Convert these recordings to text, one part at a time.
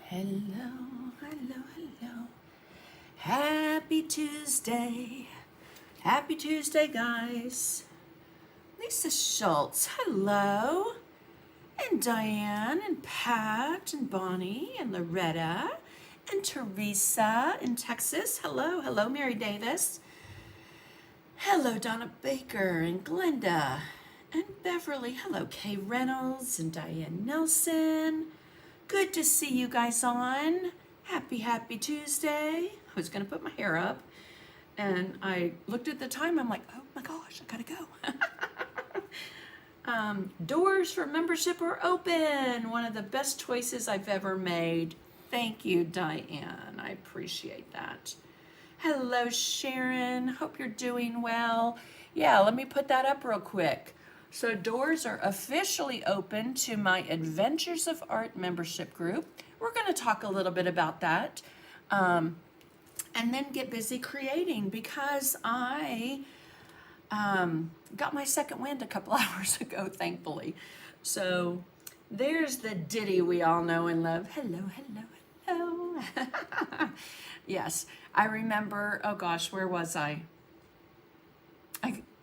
Hello, hello, hello. Happy Tuesday. Happy Tuesday, guys. Lisa Schultz, hello. And Diane and Pat and Bonnie and Loretta and Teresa in Texas. Hello, hello, Mary Davis. Hello, Donna Baker and Glenda and Beverly. Hello, Kay Reynolds and Diane Nelson. Good to see you guys on. Happy Tuesday. I was gonna put my hair up and I looked at the time. I'm like, oh my gosh, I gotta go. Doors for membership are open. One of the best choices I've ever made. Thank you, Diane. I appreciate that. Hello, Sharon. Hope you're doing well. Yeah, let me put that up real quick. So doors are officially open to my Adventures of Art membership group. We're going to talk a little bit about that and then get busy creating because I got my second wind a couple hours ago, thankfully. So there's the ditty we all know and love. Hello, hello, hello. Yes, I remember, oh gosh, where was I?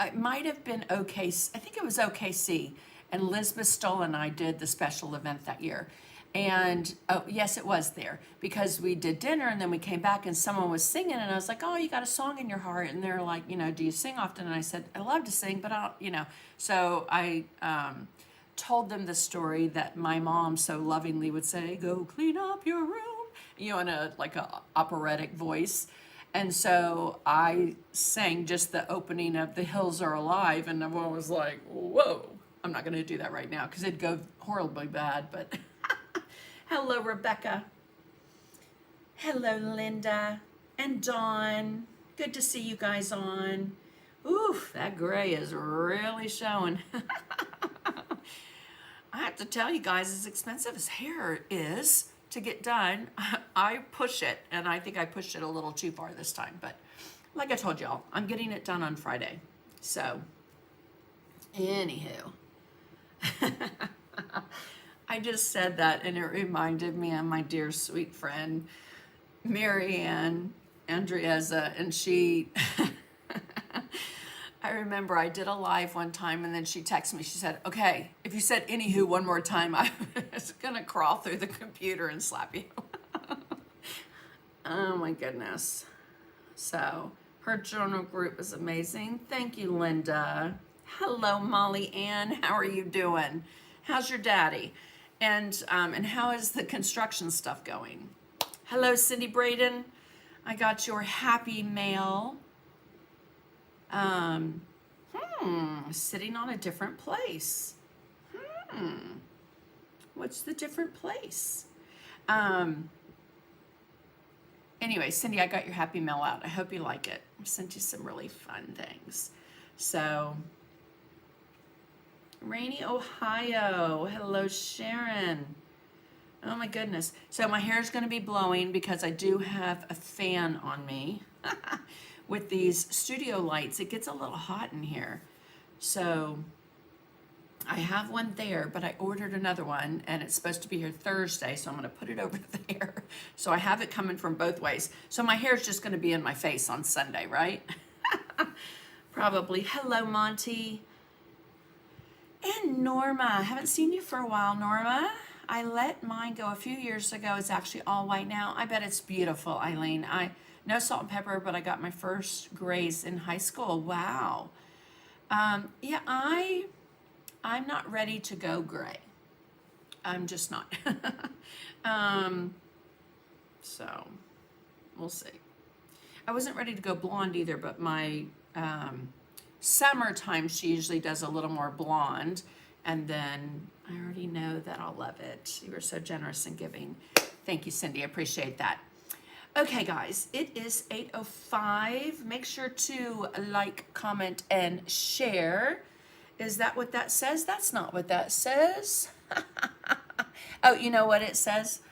I might have been OKC, I think it was OKC, and Lisbeth Stoll and I did the special event that year. And oh, yes, it was there because we did dinner and then we came back and someone was singing and I was like, oh, you got a song in your heart. And they're like, you know, do you sing often? And I said, I love to sing, but I don't, you know. So I told them the story that my mom so lovingly would say, go clean up your room, you know, in a operatic voice. And so I sang just the opening of The Hills Are Alive, and everyone was like, whoa. I'm not going to do that right now because it'd go horribly bad, but hello, Rebecca. Hello, Linda and Dawn. Good to see you guys on. Oof, that gray is really showing. I have to tell you guys, as expensive as hair is to get done, I push it, and I think I pushed it a little too far this time, but like I told y'all, I'm getting it done on Friday. So, anywho, I just said that and it reminded me of my dear sweet friend, Marianne Andrieza, and she, I remember I did a live one time and then she texted me, she said, okay, if you said anywho one more time, I was gonna crawl through the computer and slap you. Oh my goodness. So her journal group is amazing. Thank you, Linda. Hello, Molly Ann. How are you doing? How's your daddy? And how is the construction stuff going? Hello, Cindy Braden. I got your happy mail. Sitting on a different place. What's the different place? Anyway, Cindy, I got your happy mail out. I hope you like it. I sent you some really fun things. So, Rainy, Ohio. Hello, Sharon. Oh my goodness. So my hair is going to be blowing because I do have a fan on me. With these studio lights, it gets a little hot in here. So I have one there, but I ordered another one and it's supposed to be here Thursday, so I'm gonna put it over there. So I have it coming from both ways. So my hair is just gonna be in my face on Sunday, right? Probably. Hello, Monty. And Norma, I haven't seen you for a while, Norma. I let mine go a few years ago. It's actually all white now. I bet it's beautiful, Eileen. No salt and pepper, but I got my first grays in high school. Wow. Yeah, I'm not ready to go gray. I'm just not. So we'll see. I wasn't ready to go blonde either, but my summertime, she usually does a little more blonde. And then I already know that I'll love it. You were so generous and giving. Thank you, Cindy. I appreciate that. Okay, guys, it is 8:05. Make sure to like, comment, and share. Is that what that says? That's not what that says. Oh, you know what it says?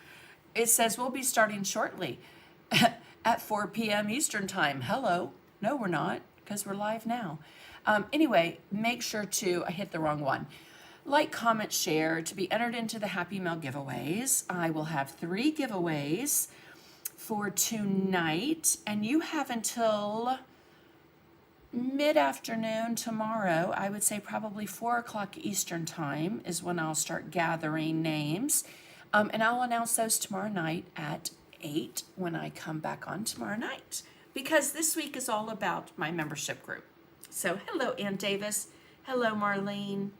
It says we'll be starting shortly at 4 p.m. Eastern Time. Hello. No, we're not, because we're live now. Anyway, make sure to, I hit the wrong one. Like, comment, share to be entered into the Happy Mail giveaways. I will have 3 giveaways for tonight, and you have until mid-afternoon tomorrow. I would say probably 4 o'clock Eastern time is when I'll start gathering names. And I'll announce those tomorrow night at 8 when I come back on tomorrow night, because this week is all about my membership group. So hello, Ann Davis. Hello, Marlene.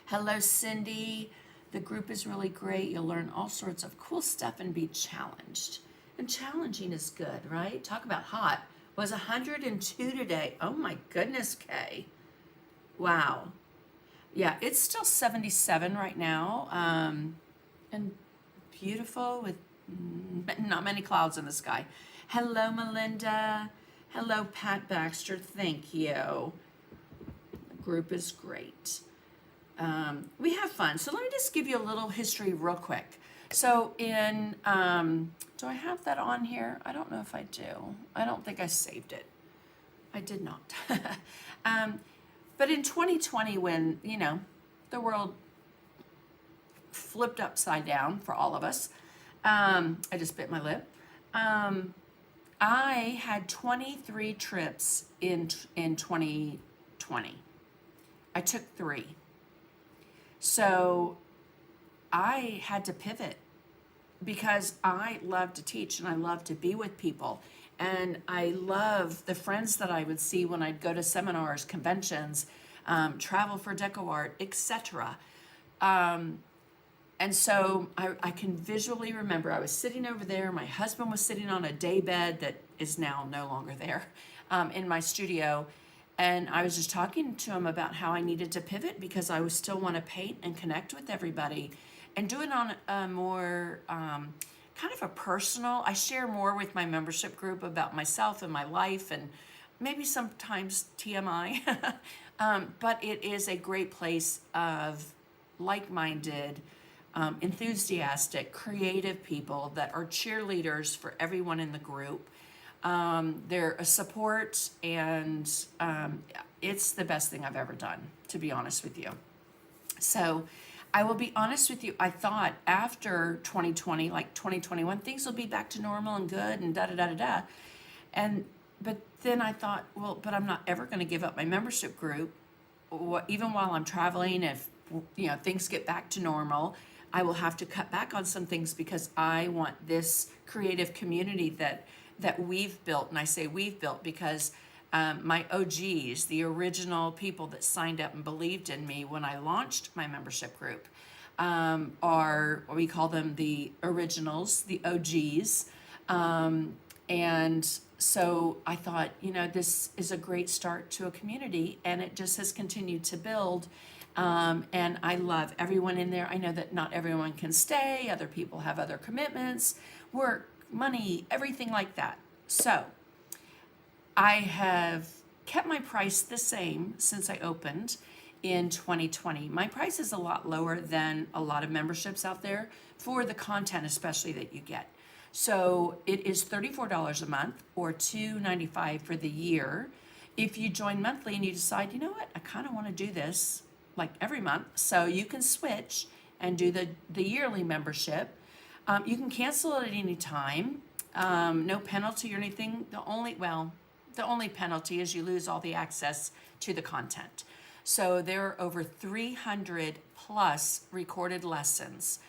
Hello, Cindy. The group is really great. You'll learn all sorts of cool stuff and be challenged. And challenging is good, right? Talk about hot. Was 102 today. Oh my goodness, Kay. Wow. Yeah, it's still 77 right now. And beautiful with not many clouds in the sky. Hello, Melinda. Hello, Pat Baxter. Thank you. The group is great. We have fun. So let me just give you a little history real quick. So in, do I have that on here? I don't know if I do. I don't think I saved it. I did not. But in 2020, when, the world flipped upside down for all of us, I just bit my lip. I had 23 trips in 2020. I took 3. So I had to pivot because I love to teach and I love to be with people. And I love the friends that I would see when I'd go to seminars, conventions, travel for DecoArt, etc. And so I can visually remember I was sitting over there. My husband was sitting on a day bed that is now no longer there in my studio. And I was just talking to him about how I needed to pivot because I would still want to paint and connect with everybody and do it on a more kind of a personal. I share more with my membership group about myself and my life and maybe sometimes TMI. But it is a great place of like-minded, enthusiastic, creative people that are cheerleaders for everyone in the group. They're a support, and it's the best thing I've ever done, to be honest with you. So I will be honest with you. I thought after 2020, like 2021, things will be back to normal and good and da-da-da-da-da. But then I thought, well, but I'm not ever going to give up my membership group. Even while I'm traveling, if things get back to normal, I will have to cut back on some things because I want this creative community that we've built. And I say we've built because my OGs, the original people that signed up and believed in me when I launched my membership group, we call them the originals, the OGs. And so I thought, this is a great start to a community, and it just has continued to build. And I love everyone in there. I know that not everyone can stay. Other people have other commitments, work, money, everything like that. So I have kept my price the same since I opened in 2020. My price is a lot lower than a lot of memberships out there for the content, especially that you get. So it is $34 a month or $295 for the year. If you join monthly and you decide, you know what, I kind of want to do this like every month, so you can switch and do the yearly membership. You can cancel it at any time. No penalty or anything. The only penalty is you lose all the access to the content. So there are over 300 plus recorded lessons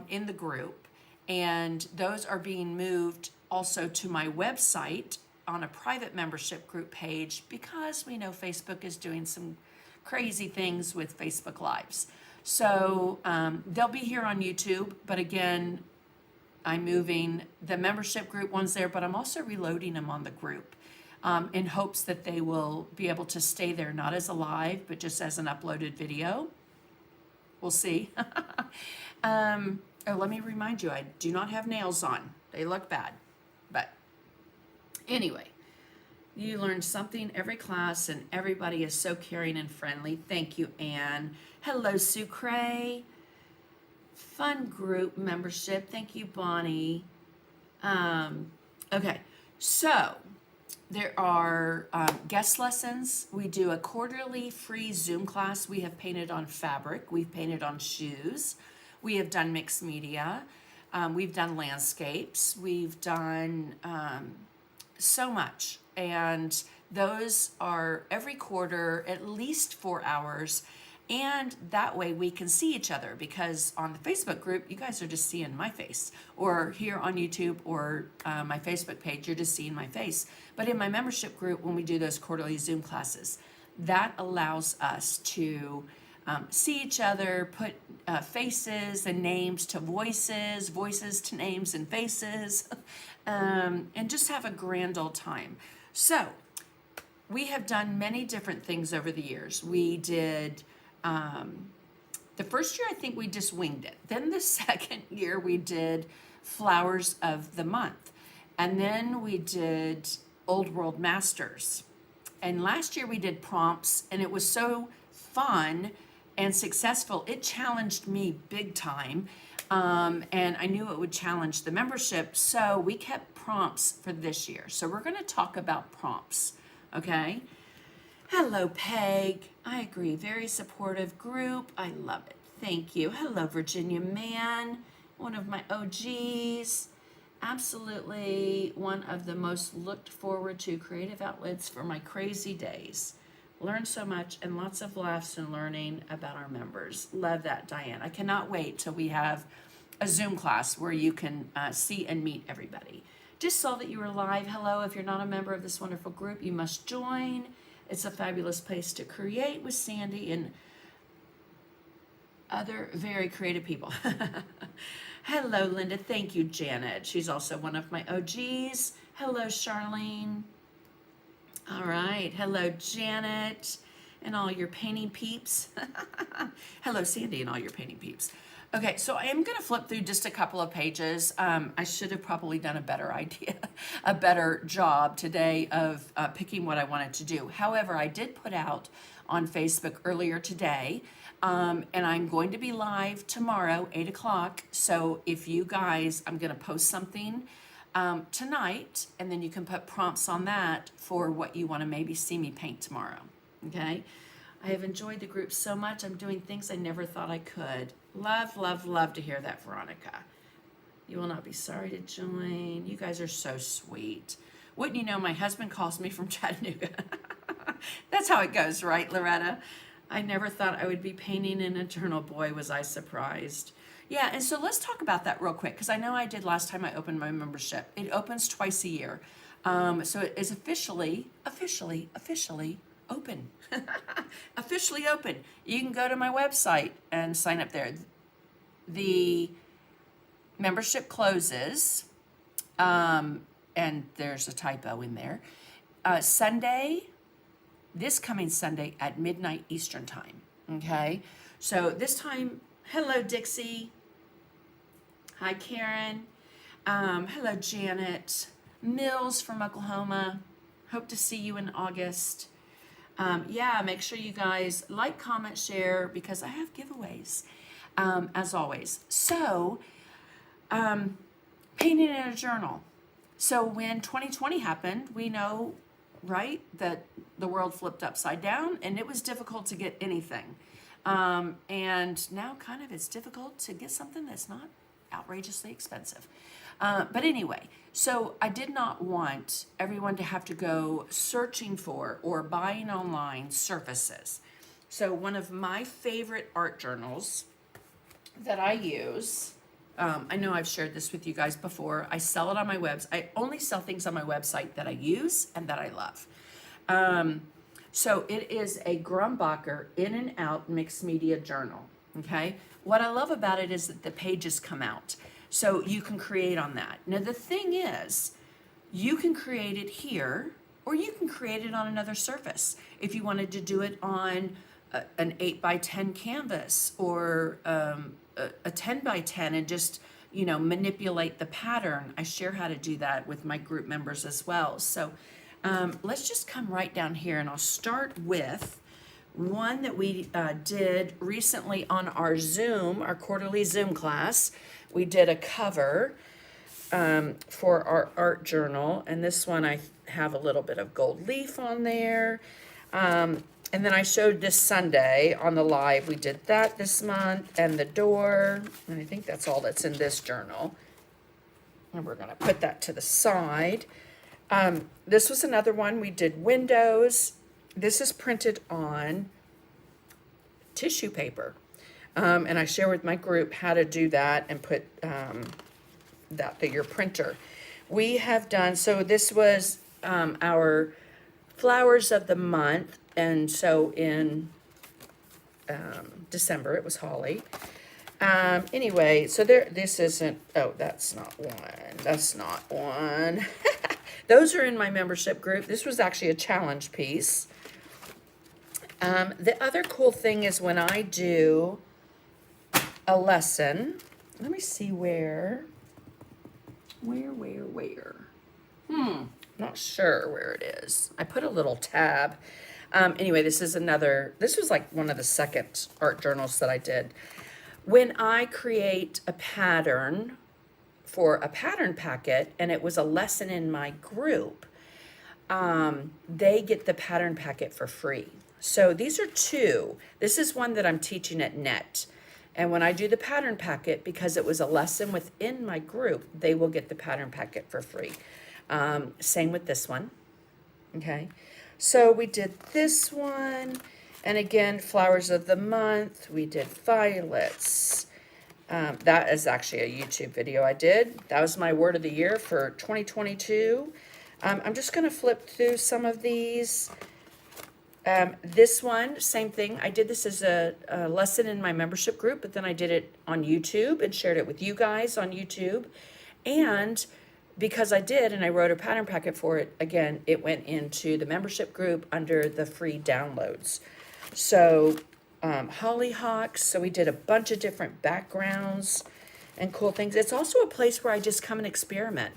in the group, and those are being moved also to my website on a private membership group page because we know Facebook is doing some crazy things with Facebook Lives. So they'll be here on YouTube, but again, I'm moving the membership group ones there, but I'm also reloading them on the group in hopes that they will be able to stay there, not as a live, but just as an uploaded video. We'll see. Let me remind you, I do not have nails on. They look bad. But anyway, you learn something every class, and everybody is so caring and friendly. Thank you, Anne. Hello, Sue Cray. Fun group membership. Thank you, Bonnie. Okay, so There are guest lessons. We do a quarterly free Zoom class. We have painted on fabric. We've painted on shoes. We have done mixed media. We've done landscapes. We've done so much. And those are every quarter, at least 4 hours. And that way we can see each other, because on the Facebook group, you guys are just seeing my face, or here on YouTube or my Facebook page, you're just seeing my face. But in my membership group, when we do those quarterly Zoom classes, that allows us to see each other, put faces and names to voices, voices to names and faces, and just have a grand old time. So we have done many different things over the years. We did, the first year I think we just winged it. Then the second year we did Flowers of the Month. And then we did Old World Masters. And last year we did prompts, and it was so fun and successful. It challenged me big time. And I knew it would challenge the membership. So we kept prompts for this year. So we're going to talk about prompts. Okay. Hello, Peg. I agree. Very supportive group. I love it. Thank you. Hello, Virginia Mann, one of my OGs. Absolutely one of the most looked forward to creative outlets for my crazy days. Learned so much and lots of laughs and learning about our members. Love that, Diane. I cannot wait till we have a Zoom class where you can see and meet everybody. Just saw that you were live. Hello. If you're not a member of this wonderful group, you must join. It's a fabulous place to create with Sandy and other very creative people. Hello, Linda. Thank you, Janet. She's also one of my OGs. Hello, Charlene. All right. Hello, Janet and all your painting peeps. Hello, Sandy and all your painting peeps. Okay, so I am going to flip through just a couple of pages. I should have probably done a better job today of picking what I wanted to do. However, I did put out on Facebook earlier today, and I'm going to be live tomorrow, 8 o'clock. So if you guys, I'm going to post something tonight, and then you can put prompts on that for what you want to maybe see me paint tomorrow. Okay? I have enjoyed the group so much. I'm doing things I never thought I could. Love, love, love to hear that, Veronica. You will not be sorry to join. You guys are so sweet. Wouldn't you know, my husband calls me from Chattanooga. That's how it goes, right, Loretta? I never thought I would be painting an eternal. Boy, was I surprised. Yeah, and so let's talk about that real quick, because I know I did last time I opened my membership. It opens twice a year. So it is officially open. Officially open. You can go to my website and sign up there. The membership closes, and there's a typo in there, Sunday, this coming Sunday at midnight Eastern time. Okay, so this time, hello Dixie, hi Karen, hello Janet, Mills from Oklahoma, hope to see you in August. Yeah, make sure you guys like, comment, share, because I have giveaways, as always. So, painting in a journal. So when 2020 happened, we know, right, that the world flipped upside down and it was difficult to get anything. And now kind of it's difficult to get something that's not outrageously expensive. But anyway, so I did not want everyone to have to go searching for or buying online surfaces. So one of my favorite art journals that I use, I know I've shared this with you guys before. I sell it on my website. I only sell things on my website that I use and that I love. So it is a Grumbacher In and Out Mixed Media Journal. Okay. What I love about it is that the pages come out. So you can create on that. Now the thing is, you can create it here, or you can create it on another surface. If you wanted to do it on an 8x10 canvas, or a 10x10, and just, you know, manipulate the pattern. I share how to do that with my group members as well. So let's just come right down here, and I'll start with one that we did recently on our Zoom, our quarterly Zoom class. We did a cover for our art journal, and this one I have a little bit of gold leaf on there. And then I showed this Sunday on the live, we did that this month, and the door, and I think that's all that's in this journal. And we're gonna put that to the side. This was another one, we did windows. This is printed on tissue paper. And I share with my group how to do that and put that through your printer. We have done, so this was our flowers of the month. And so in December, it was holly. Anyway, so this isn't, oh, that's not one. That's not one. Those are in my membership group. This was actually a challenge piece. The other cool thing is when I do a lesson, let me see where. Not sure where it is. I put a little tab. Anyway, this was like one of the second art journals that I did. When I create a pattern for a pattern packet, and it was a lesson in my group, they get the pattern packet for free. So these are two. This is one that I'm teaching at NET. And when I do the pattern packet, because it was a lesson within my group, they will get the pattern packet for free. Same with this one. Okay. So we did this one. And again, flowers of the month. We did violets. That is actually a YouTube video I did. That was my word of the year for 2022. I'm just going to flip through some of these. This one, same thing. I did this as a lesson in my membership group, but then I did it on YouTube and shared it with you guys on YouTube. And because I did, and I wrote a pattern packet for it, again, it went into the membership group under the free downloads. So hollyhocks, so we did a bunch of different backgrounds and cool things. It's also a place where I just come and experiment.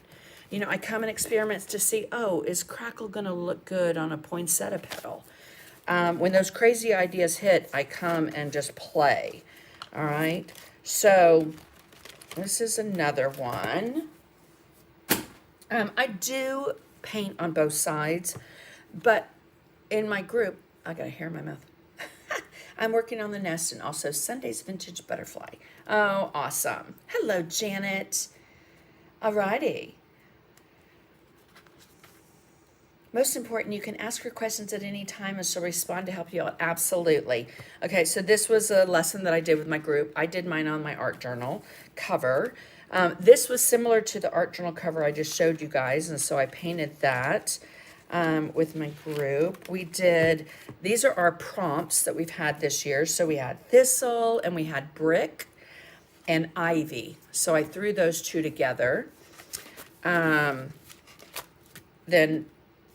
You know, I come and experiment to see, oh, is crackle gonna look good on a poinsettia petal? When those crazy ideas hit, I come and just play. All right. So this is another one. I do paint on both sides, but in my group, I got a hair in my mouth. I'm working on the nest and also Sunday's vintage butterfly. Oh, awesome. Hello, Janet. All righty. Most important, you can ask her questions at any time and she'll respond to help you out. Absolutely. Okay, so this was a lesson that I did with my group. I did mine on my art journal cover. This was similar to the art journal cover I just showed you guys, and so I painted that with my group. We did, these are our prompts that we've had this year. So we had thistle and we had brick and ivy. So I threw those two together. Then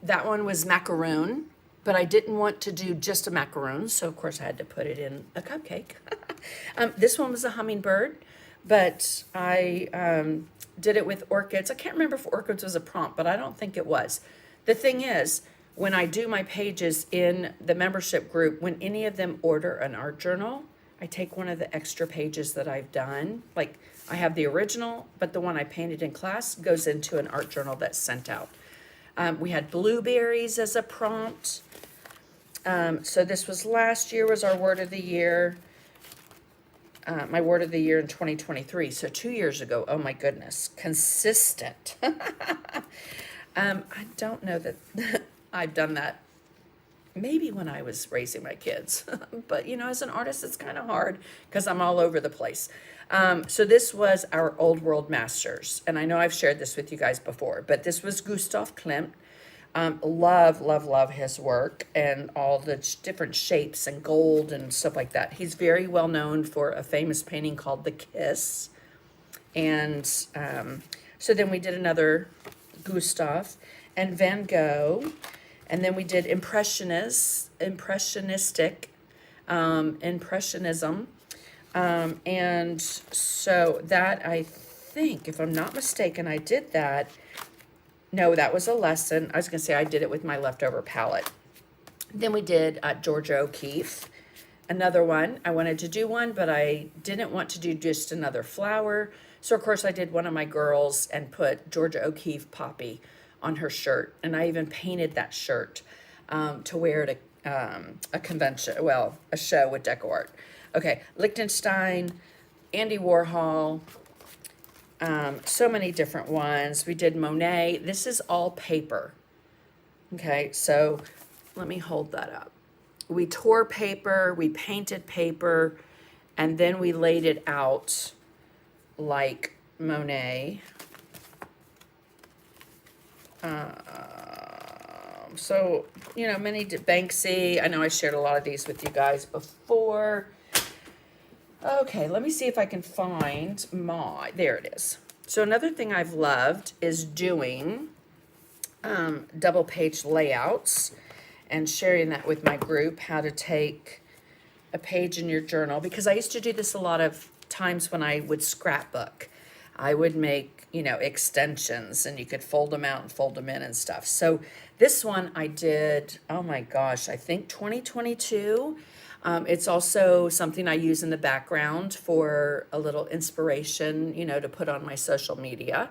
that one was macaroon, but I didn't want to do just a macaroon, so of course I had to put it in a cupcake. This one was a hummingbird, but I did it with orchids. I can't remember if orchids was a prompt, but I don't think it was. The thing is, when I do my pages in the membership group, when any of them order an art journal, I take one of the extra pages that I've done. Like I have the original, but the one I painted in class goes into an art journal that's sent out. We had blueberries as a prompt. So this was last year was our word of the year. My word of the year in 2023. So 2 years ago. Oh my goodness. Consistent. I don't know that I've done that. Maybe when I was raising my kids. But you know, as an artist, it's kind of hard because I'm all over the place. So this was our Old World Masters. And I know I've shared this with you guys before, but this was Gustav Klimt. Love his work and all the different shapes and gold and stuff like that. He's very well known for a famous painting called The Kiss. And so then we did another Gustav and Van Gogh. And then we did impressionistic, impressionism. And so that, I think, if I'm not mistaken, I did that. No, that was a lesson. I was going to say I did it with my leftover palette. Then we did Georgia O'Keeffe, another one. I wanted to do one, but I didn't want to do just another flower. So, of course, I did one of my girls and put Georgia O'Keeffe Poppy on her shirt. And I even painted that shirt to wear at a convention, well, a show with Deco Art. Okay, Liechtenstein, Andy Warhol, so many different ones. We did Monet. This is all paper. Okay, so let me hold that up. We tore paper, we painted paper, and then we laid it out like Monet. So, you know, Banksy. I know I shared a lot of these with you guys before. Okay, let me see if I can find there it is. So another thing I've loved is doing double page layouts and sharing that with my group, how to take a page in your journal, because I used to do this a lot of times when I would scrapbook. I would make, you know, extensions and you could fold them out and fold them in and stuff. So this one I did, oh my gosh, I think 2022. It's also something I use in the background for a little inspiration, you know, to put on my social media.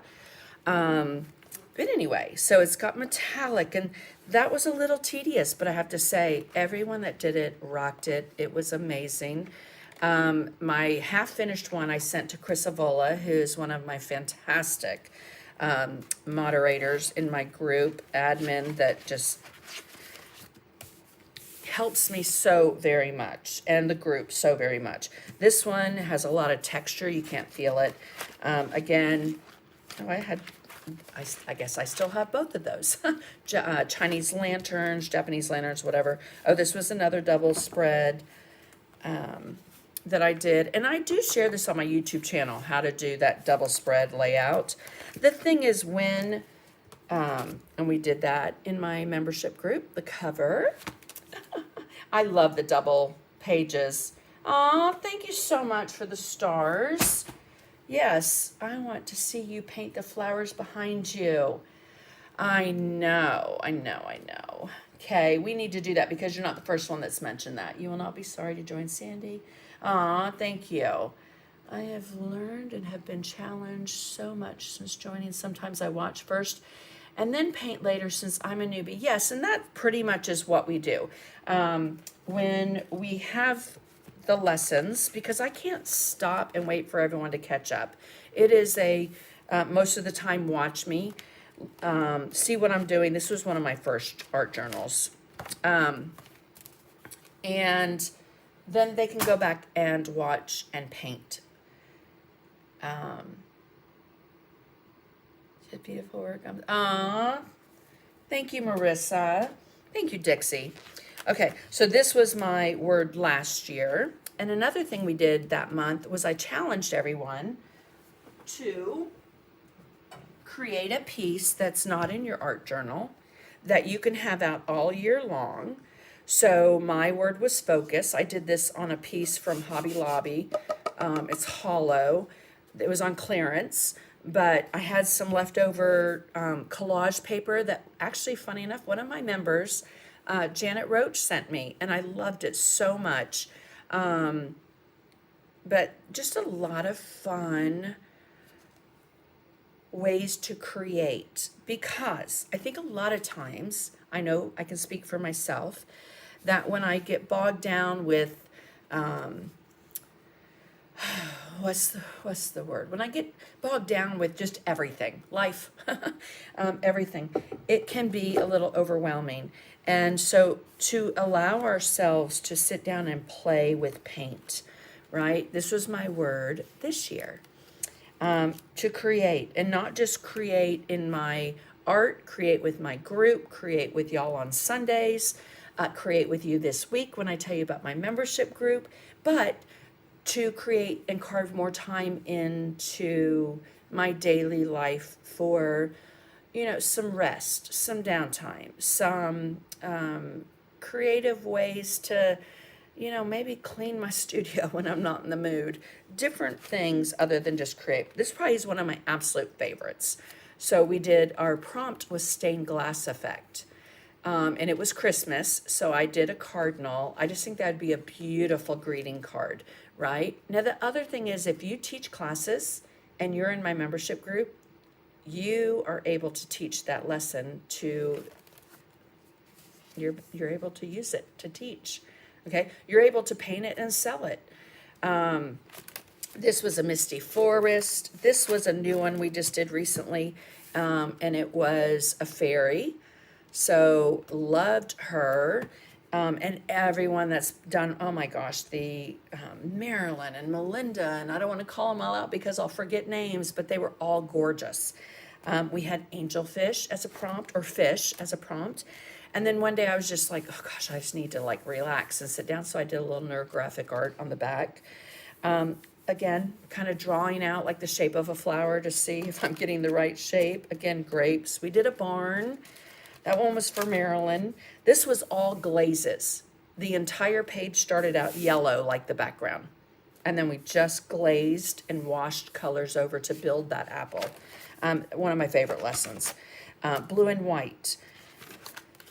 But anyway, so it's got metallic, and that was a little tedious, but I have to say, everyone that did it rocked it. It was amazing. My half-finished one I sent to Chris Avola, who's one of my fantastic moderators in my group, admin, that just helps me so very much, and the group so very much. This one has a lot of texture. You can't feel it. Again, I guess I still have both of those. Chinese lanterns, Japanese lanterns, whatever. Oh, this was another double spread that I did. And I do share this on my YouTube channel, how to do that double spread layout. The thing is when, and we did that in my membership group, the cover. I love the double pages. Aw, thank you so much for the stars. Yes, I want to see you paint the flowers behind you. I know. Okay, we need to do that because you're not the first one that's mentioned that. You will not be sorry to join Sandy. Aw, thank you. I have learned and have been challenged so much since joining. Sometimes I watch first and then paint later since I'm a newbie. Yes, and that pretty much is what we do. When we have the lessons, because I can't stop and wait for everyone to catch up. It is most of the time, watch me, see what I'm doing. This was one of my first art journals. And then they can go back and watch and paint. It's beautiful work. Thank you, Marissa. Thank you, Dixie. Okay, so this was my word last year. And another thing we did that month was I challenged everyone to create a piece that's not in your art journal that you can have out all year long. So my word was focus. I did this on a piece from Hobby Lobby. It's hollow. It was on clearance, but I had some leftover collage paper that actually, funny enough, one of my members, Janet Roach, sent me, and I loved it so much. But just a lot of fun ways to create, because I think a lot of times, I know I can speak for myself, that when I get bogged down with what's the word? When I get bogged down with just everything, life, everything, it can be a little overwhelming. And so to allow ourselves to sit down and play with paint, right? This was my word this year. To create, and not just create in my art, create with my group, create with y'all on Sundays, create with you this week when I tell you about my membership group, but to create and carve more time into my daily life for, you know, some rest, some downtime, some creative ways to, you know, maybe clean my studio when I'm not in the mood. Different things other than just create. This probably is one of my absolute favorites. So we did, our prompt was stained glass effect. And it was Christmas, so I did a cardinal. I just think that'd be a beautiful greeting card, right? Now, the other thing is, if you teach classes and you're in my membership group, you are able to teach that lesson to, you're able to use it to teach. Okay, you're able to paint it and sell it. This was a Misty Forest. This was a new one we just did recently, and it was a fairy. So loved her. And everyone that's done, oh my gosh, the Marilyn and Melinda, and I don't want to call them all out because I'll forget names, but they were all gorgeous. We had angelfish as a prompt, or fish as a prompt. And then one day I was just like, oh gosh, I just need to like relax and sit down. So I did a little neurographic art on the back. Again, kind of drawing out like the shape of a flower to see if I'm getting the right shape. Again, grapes. We did a barn. That one was for Marilyn. This was all glazes. The entire page started out yellow like the background. And then we just glazed and washed colors over to build that apple. One of my favorite lessons. Blue and white.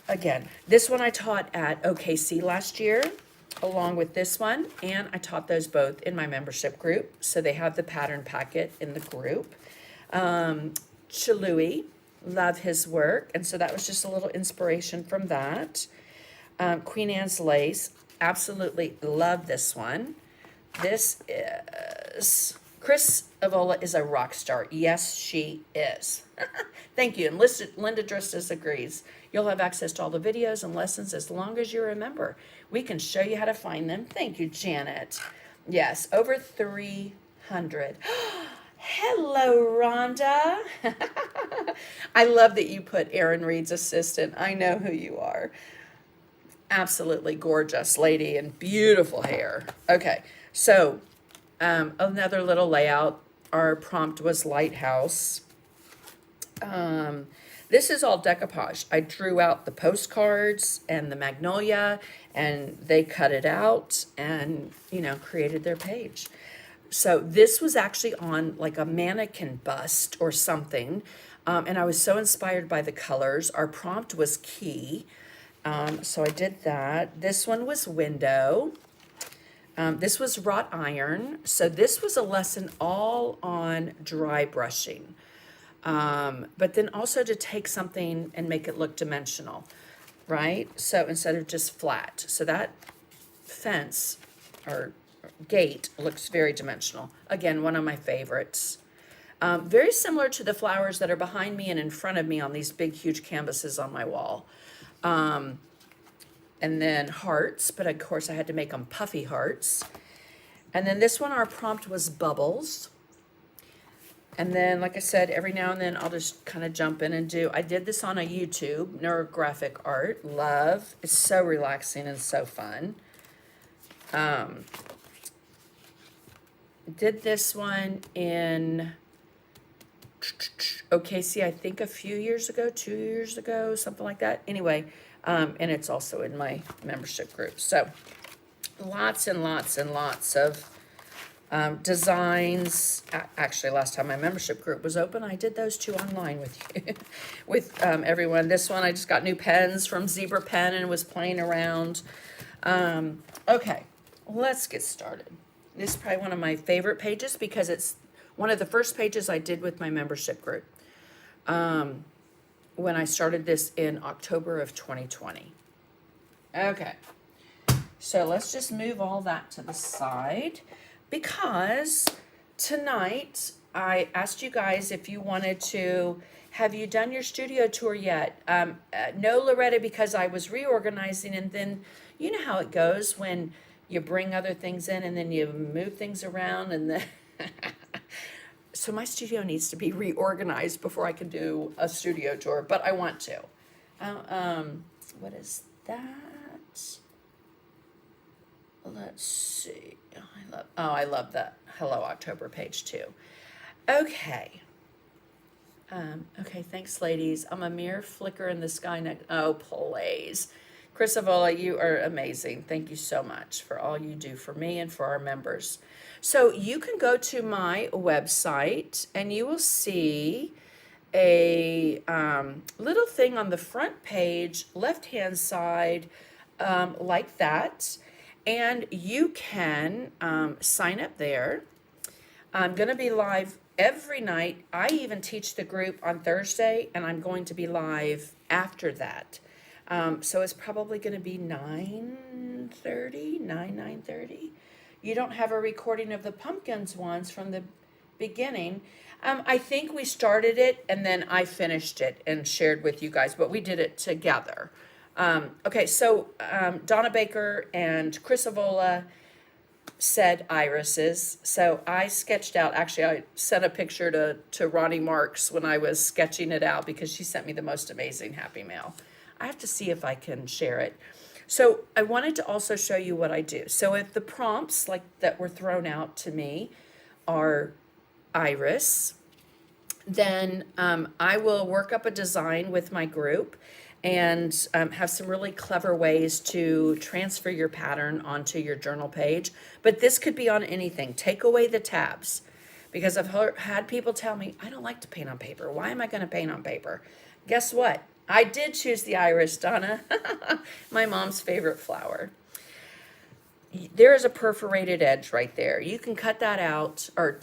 Again, this one I taught at OKC last year, along with this one, and I taught those both in my membership group. So they have the pattern packet in the group. Chalui, love his work, and so that was just a little inspiration from that. Queen Anne's Lace, absolutely love this one. This is, Chris Avola is a rock star. Yes, she is. Thank you, and Linda Dristis agrees. You'll have access to all the videos and lessons as long as you remember. We can show you how to find them. Thank you, Janet. Yes, over 300. Hello, Rhonda. I love that you put Aaron Reed's assistant. I know who you are. Absolutely gorgeous lady and beautiful hair. Okay, so another little layout. Our prompt was lighthouse. This is all decoupage. I drew out the postcards and the magnolia, and they cut it out and, you know, created their page. So this was actually on like a mannequin bust or something. And I was so inspired by the colors. Our prompt was key. So I did that. This one was window. This was wrought iron. So this was a lesson all on dry brushing. But then also to take something and make it look dimensional, right? So instead of just flat. So that fence or gate looks very dimensional. Again, one of my favorites. Very similar to the flowers that are behind me and in front of me on these big, huge canvases on my wall. And then hearts, but of course I had to make them puffy hearts. And then this one, our prompt was bubbles. And then, like I said, every now and then I'll just kind of jump in and do, I did this on a YouTube, neurographic art, love. It's so relaxing and so fun. Did this one in OKC, I think a few years ago, 2 years ago, something like that. Anyway, and it's also in my membership group. So lots and lots and lots of designs. Actually, last time my membership group was open, I did those two online with you, with everyone. This one, I just got new pens from Zebra Pen and was playing around. Okay, let's get started. This is probably one of my favorite pages because it's one of the first pages I did with my membership group when I started this in October of 2020. Okay, so let's just move all that to the side because tonight I asked you guys if you wanted to, have you done your studio tour yet? No, Loretta, because I was reorganizing, and then you know how it goes when you bring other things in and then you move things around, and then so my studio needs to be reorganized before I can do a studio tour, but I want to. What is that? Let's see. I love that Hello October page too. Okay. Okay, thanks, ladies. I'm a mere flicker in the sky next. Oh, please. Chris Avola, you are amazing. Thank you so much for all you do for me and for our members. So you can go to my website and you will see a little thing on the front page, left-hand side, like that. And you can sign up there. I'm going to be live every night. I even teach the group on Thursday, and I'm going to be live after that. So it's probably going to be 9:30. You don't have a recording of the pumpkins ones from the beginning. I think we started it and then I finished it and shared with you guys, but we did it together. Okay, so Donna Baker and Chris Avola said irises. So I sketched out, actually, I sent a picture to Ronnie Marks when I was sketching it out because she sent me the most amazing happy mail. I have to see if I can share it. So I wanted to also show you what I do. So if the prompts like that were thrown out to me are iris, then I will work up a design with my group and have some really clever ways to transfer your pattern onto your journal page. But this could be on anything. Take away the tabs, because I've had people tell me, I don't like to paint on paper. Why am I going to paint on paper? Guess what? I did choose the iris, Donna. My mom's favorite flower. There is a perforated edge right there. You can cut that out or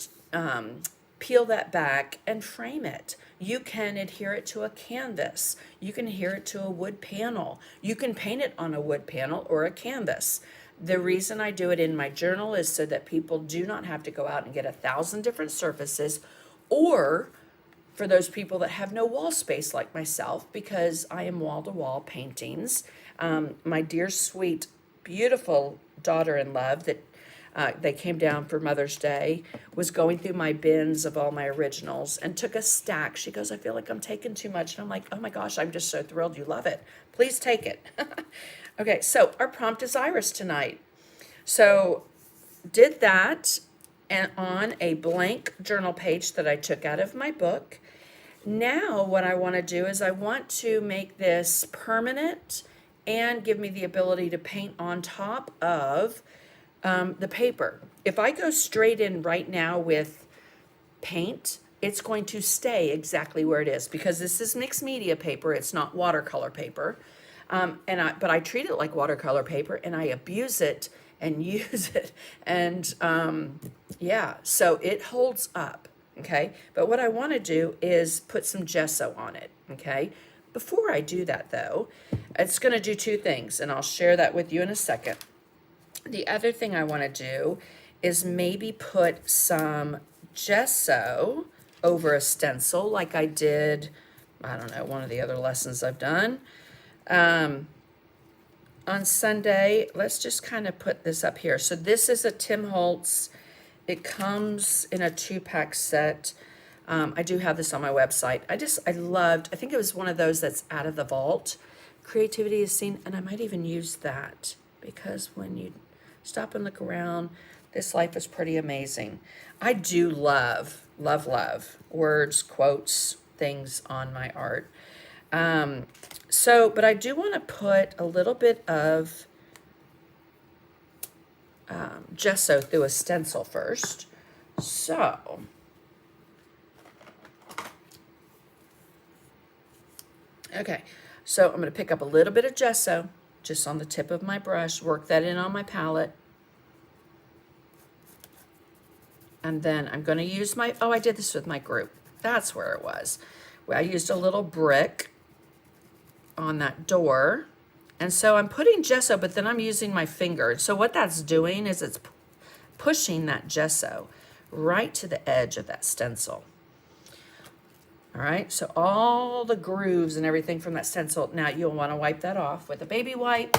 peel that back and frame it. You can adhere it to a canvas. You can adhere it to a wood panel. You can paint it on a wood panel or a canvas. The reason I do it in my journal is so that people do not have to go out and get 1,000 different surfaces, or for those people that have no wall space like myself, because I am wall-to-wall paintings. My dear, sweet, beautiful daughter-in-law that they came down for Mother's Day, was going through my bins of all my originals and took a stack. She goes, I feel like I'm taking too much. And I'm like, oh my gosh, I'm just so thrilled you love it. Please take it. Okay, so our prompt is iris tonight. So did that and on a blank journal page that I took out of my book. Now what I want to do is I want to make this permanent and give me the ability to paint on top of the paper. If I go straight in right now with paint, it's going to stay exactly where it is because this is mixed media paper. It's not watercolor paper. But I treat it like watercolor paper and I abuse it and use it. And yeah, so it holds up. Okay. But what I want to do is put some gesso on it. Okay. Before I do that though, it's going to do two things and I'll share that with you in a second. The other thing I want to do is maybe put some gesso over a stencil like I did, I don't know, one of the other lessons I've done. On Sunday, let's just kind of put this up here. So this is a Tim Holtz. It comes in a 2-pack set. I do have this on my website. I think it was one of those that's out of the vault. Creativity is seen, and I might even use that because when you stop and look around, this life is pretty amazing. I do love words, quotes, things on my art. But I do want to put a little bit of gesso through a stencil first. So, okay, so I'm going to pick up a little bit of gesso just on the tip of my brush, work that in on my palette. And then I'm going to use I did this with my group. That's where it was. I used a little brick on that door. And so I'm putting gesso, but then I'm using my finger. So what that's doing is it's pushing that gesso right to the edge of that stencil. All right, so all the grooves and everything from that stencil, now you'll want to wipe that off with a baby wipe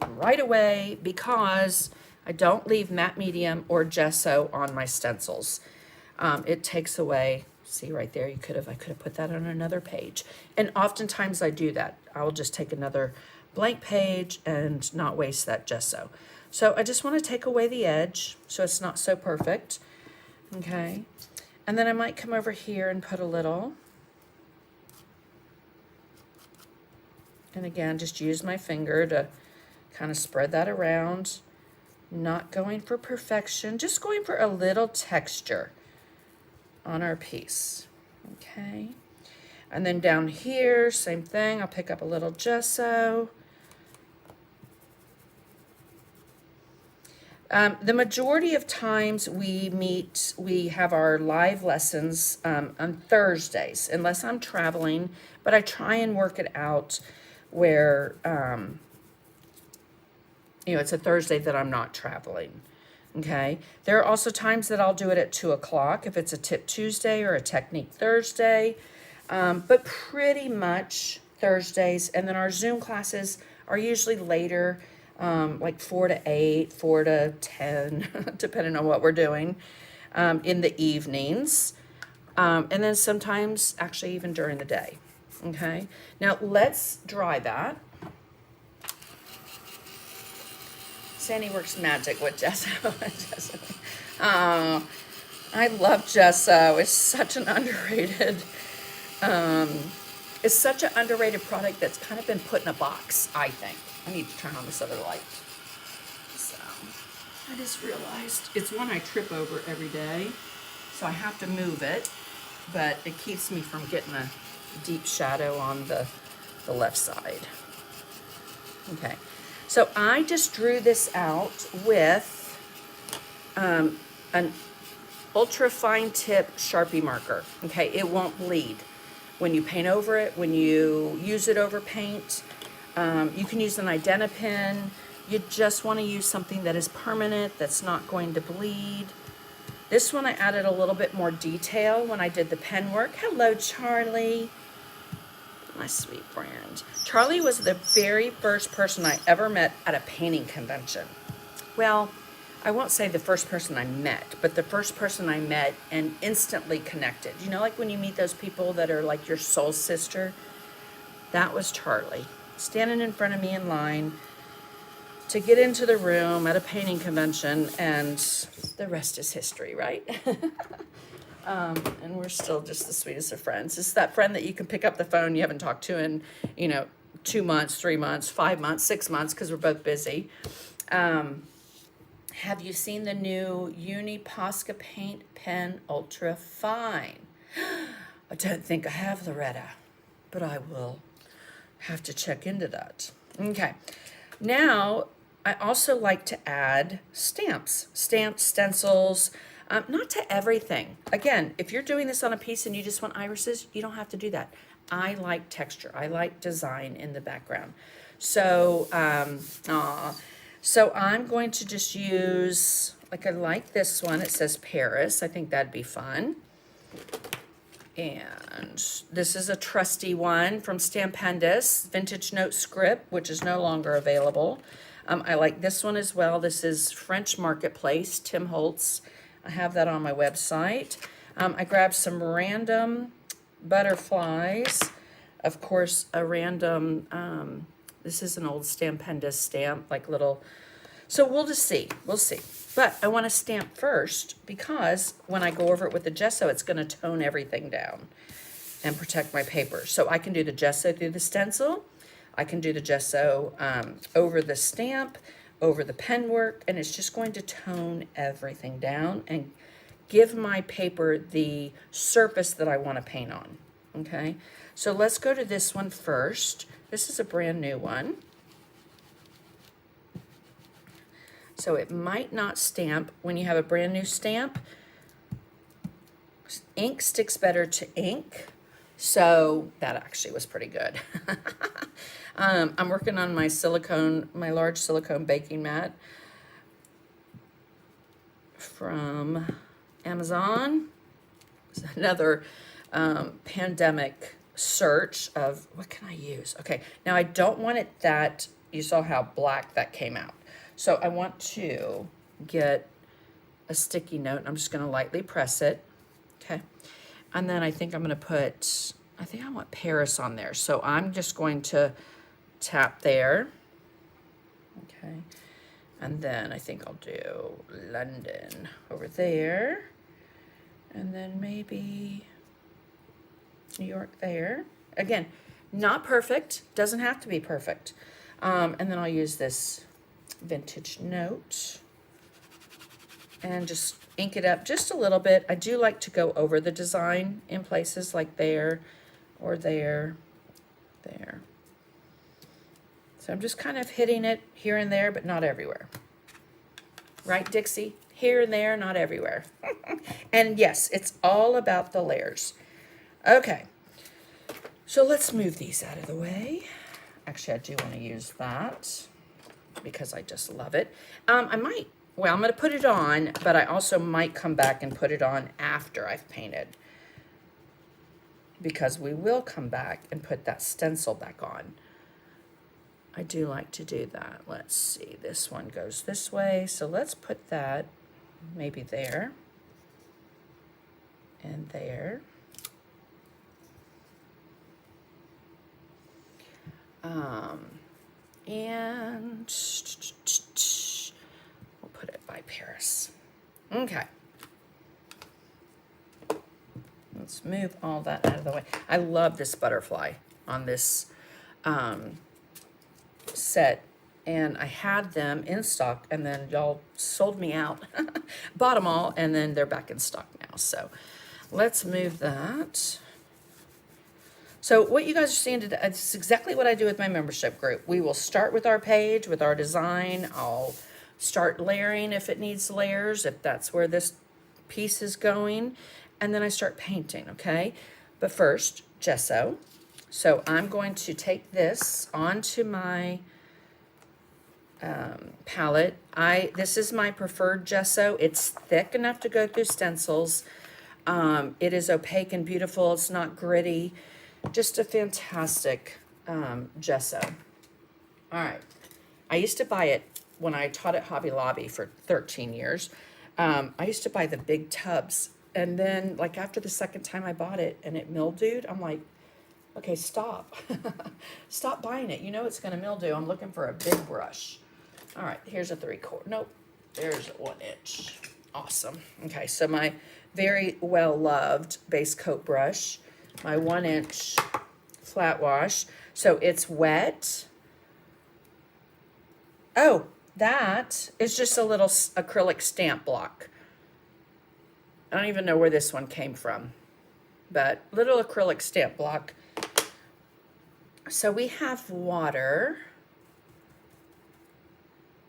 right away because I don't leave matte medium or gesso on my stencils. It takes away, see right there, I could have put that on another page. And oftentimes I do that. I will just take another blank page and not waste that gesso. So I just want to take away the edge so it's not so perfect. Okay. And then I might come over here and put a little. And again, just use my finger to kind of spread that around. Not going for perfection, just going for a little texture on our piece. Okay. And then down here, same thing. I'll pick up a little gesso. The majority of times we have our live lessons on Thursdays, unless I'm traveling, but I try and work it out where, it's a Thursday that I'm not traveling. Okay. There are also times that I'll do it at 2 o'clock if it's a Tip Tuesday or a Technique Thursday, but pretty much Thursdays. And then our Zoom classes are usually later, like 4 to 8, 4 to 10, depending on what we're doing, in the evenings. And then sometimes actually even during the day. Okay. Now let's dry that. Sandy works magic with gesso. Oh, I love gesso. It's such an underrated, it's such an underrated product that's kind of been put in a box, I think. I need to turn on this other light. So, I just realized it's one I trip over every day, so I have to move it, but it keeps me from getting a deep shadow on the left side. Okay. So I just drew this out with an ultra fine tip Sharpie marker. Okay, it won't bleed when you paint over it, when you use it over paint. You can use an Identipen. You just want to use something that is permanent, that's not going to bleed. This one I added a little bit more detail when I did the pen work. Hello, Charlie. My sweet friend. Charlie was the very first person I ever met at a painting convention. Well, I won't say the first person I met, but the first person I met and instantly connected. You know, like when you meet those people that are like your soul sister? That was Charlie, standing in front of me in line to get into the room at a painting convention, and the rest is history, right? And we're still just the sweetest of friends. It's that friend that you can pick up the phone you haven't talked to in, 2 months, 3 months, 5 months, 6 months, because we're both busy. Have you seen the new Uni Posca Paint Pen Ultra Fine? I don't think I have, Loretta, but I will have to check into that. Okay. Now, I also like to add stamps, stencils, not to everything. Again, if you're doing this on a piece and you just want irises, you don't have to do that. I like texture. I like design in the background. So, so I'm going to just use, I like this one. It says Paris. I think that'd be fun. And this is a trusty one from Stampendous, Vintage Note Script, which is no longer available. I like this one as well. This is French Marketplace, Tim Holtz. I have that on my website. I grabbed some random butterflies. Of course, a random, this is an old Stampendous stamp, like little, so we'll just see. We'll see. But I want to stamp first because when I go over it with the gesso, it's going to tone everything down and protect my paper. So I can do the gesso through the stencil. I can do the gesso over the stamp, over the pen work, and it's just going to tone everything down and give my paper the surface that I want to paint on. Okay, so let's go to this one first. This is a brand new one. So it might not stamp when you have a brand new stamp. Ink sticks better to ink. So that actually was pretty good. I'm working on my large silicone baking mat from Amazon. It's another pandemic search of what can I use? Okay, now I don't want it that, you saw how black that came out. So I want to get a sticky note. I'm just going to lightly press it. Okay. And then I think I'm going to put, I think I want Paris on there. So I'm just going to tap there. Okay. And then I think I'll do London over there. And then maybe New York there. Again, not perfect. Doesn't have to be perfect. And then I'll use this Vintage Note and just ink it up just a little bit. I do like to go over the design in places like there or there. So I'm just kind of hitting it here and there, but not everywhere. Right, Dixie? Here and there, not everywhere. And yes, it's all about the layers. Okay, so let's move these out of the way. Actually, I do want to use that because I just love it. I might, well, I'm going to put it on, but I also might come back and put it on after I've painted, because we will come back and put that stencil back on. I do like to do that. Let's see, this one goes this way, so let's put that maybe there and there. And we'll put it by Paris. Okay. Let's move all that out of the way. I love this butterfly on this set, and I had them in stock, and then y'all sold me out, bought them all, and then they're back in stock now. So let's move that. So what you guys are seeing today, it's exactly what I do with my membership group. We will start with our page, with our design. I'll start layering if it needs layers, if that's where this piece is going. And then I start painting, okay? But first, gesso. So I'm going to take this onto my palette. This is my preferred gesso. It's thick enough to go through stencils. It is opaque and beautiful. It's not gritty. Just a fantastic gesso. All right. I used to buy it when I taught at Hobby Lobby for 13 years. I used to buy the big tubs. And then, like, after the second time I bought it and it mildewed, I'm like, okay, stop. Stop buying it. You know it's going to mildew. I'm looking for a big brush. All right, here's a 3/4. Nope, there's a 1 inch. Awesome. Okay, so my very well-loved base coat brush, my 1 inch flat wash. So it's wet. Oh, that is just a little acrylic stamp block. I don't even know where this one came from, but little acrylic stamp block. So we have water.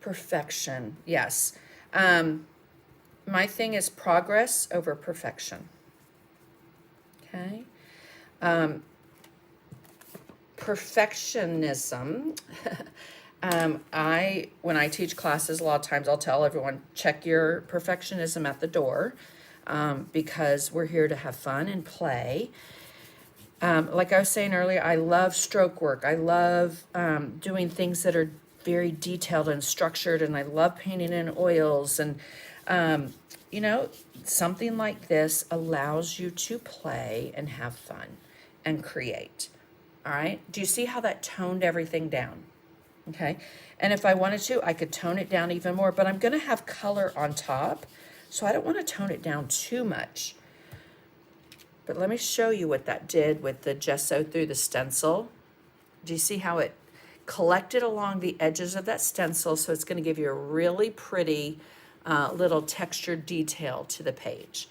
Perfection, yes. My thing is progress over perfection. Okay. Perfectionism. When I teach classes, a lot of times I'll tell everyone, check your perfectionism at the door, because we're here to have fun and play. Like I was saying earlier, I love stroke work. I love doing things that are very detailed and structured, and I love painting in oils. And, you know, something like this allows you to play and have fun and create. All right. Do you see how that toned everything down? Okay. And if I wanted to, I could tone it down even more, but I'm going to have color on top, so I don't want to tone it down too much. But let me show you what that did with the gesso through the stencil. Do you see how it collected along the edges of that stencil? So it's going to give you a really pretty little textured detail to the page.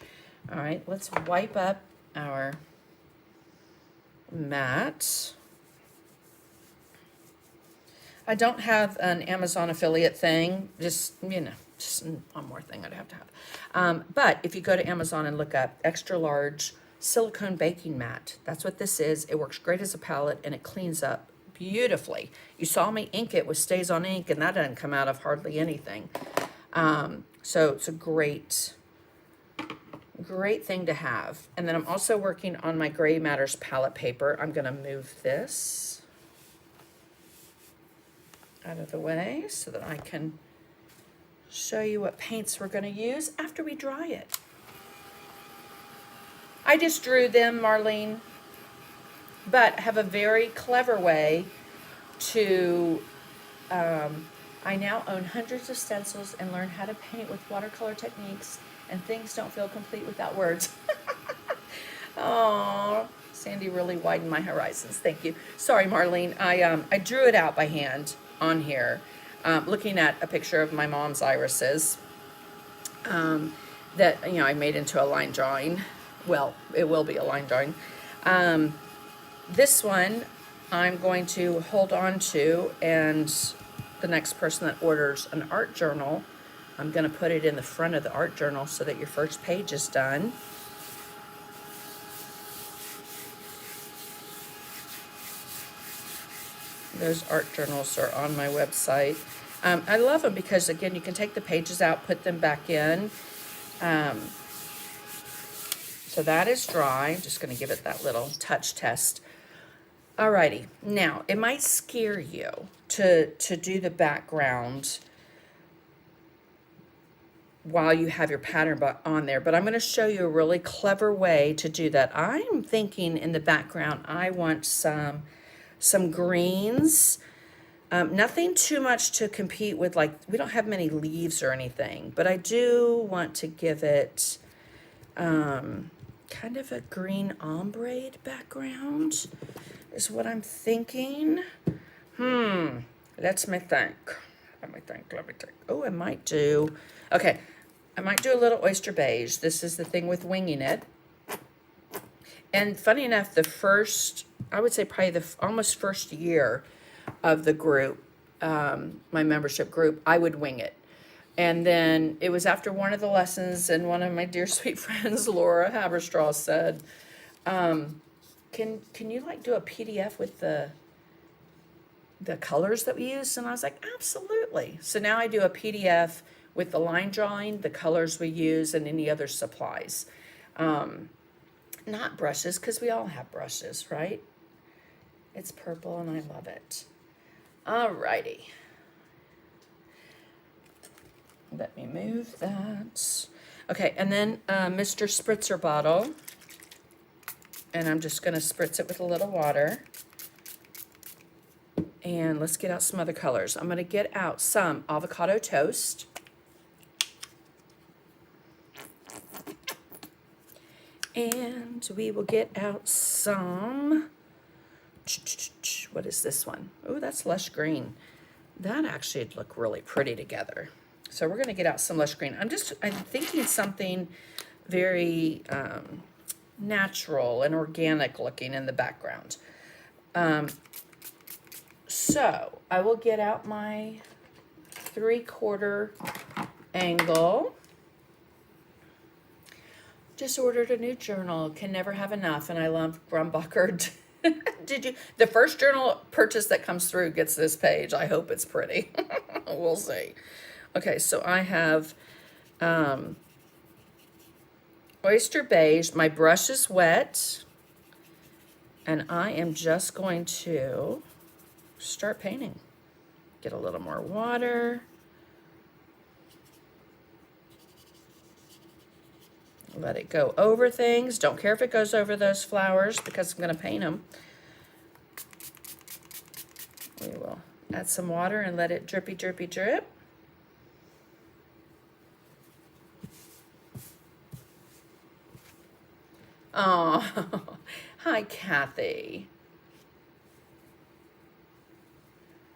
All right, let's wipe up our mat. I don't have an Amazon affiliate thing, just, you know, just one more thing I'd have to have. But if you go to Amazon and look up extra large silicone baking mat, that's what this is. It works great as a palette, and it cleans up beautifully. You saw me ink it with Stays on Ink, and that doesn't come out of hardly anything. So it's a great thing to have. And then I'm also working on my Gray Matters palette paper. I'm going to move this out of the way so that I can show you what paints we're going to use after we dry it. I just drew them, Marlene, but have a very clever way to, I now own hundreds of stencils and learn how to paint with watercolor techniques, and things don't feel complete without words. Oh, Sandy really widened my horizons. Thank you. Sorry, Marlene. I drew it out by hand on here, looking at a picture of my mom's irises that, you know, I made into a line drawing. Well, it will be a line drawing. This one I'm going to hold on to, and the next person that orders an art journal I'm going to put it in the front of the art journal so that your first page is done. Those art journals are on my website. I love them because, again, you can take the pages out, put them back in. So that is dry. I'm just going to give it that little touch test. Alrighty, now it might scare you to do the background while you have your pattern on there, but I'm going to show you a really clever way to do that. I'm thinking in the background I want some greens, nothing too much to compete with, like we don't have many leaves or anything, but I do want to give it kind of a green ombre background is what I'm thinking. Let me think. Oh, I might do, okay, I might do a little oyster beige. This is the thing with winging it. And funny enough, the first, I would say probably the almost first year of the group, my membership group, I would wing it. And then it was after one of the lessons, and one of my dear sweet friends, Laura Haberstraw, said, can you like do a PDF with the colors that we use? And I was like, absolutely. So now I do a PDF with the line drawing, the colors we use, and any other supplies. Not brushes, because we all have brushes, right? It's purple and I love it. Alrighty. Let me move that. Okay, and then Mr. Spritzer bottle. And I'm just going to spritz it with a little water. And let's get out some other colors. I'm going to get out some avocado toast. And we will get out some, what is this one? Oh, that's lush green. That actually would look really pretty together. So we're going to get out some lush green. I'm thinking something very natural and organic looking in the background. So I will get out my 3/4 angle. Just ordered a new journal. Can never have enough. And I love Grumbacher. The first journal purchase that comes through gets this page. I hope it's pretty. We'll see. Okay, so I have oyster beige. My brush is wet. And I am just going to start painting. Get a little more water. Let it go over things. Don't care if it goes over those flowers because I'm going to paint them. We will add some water and let it drippy, drippy, drip. Oh, hi, Kathy.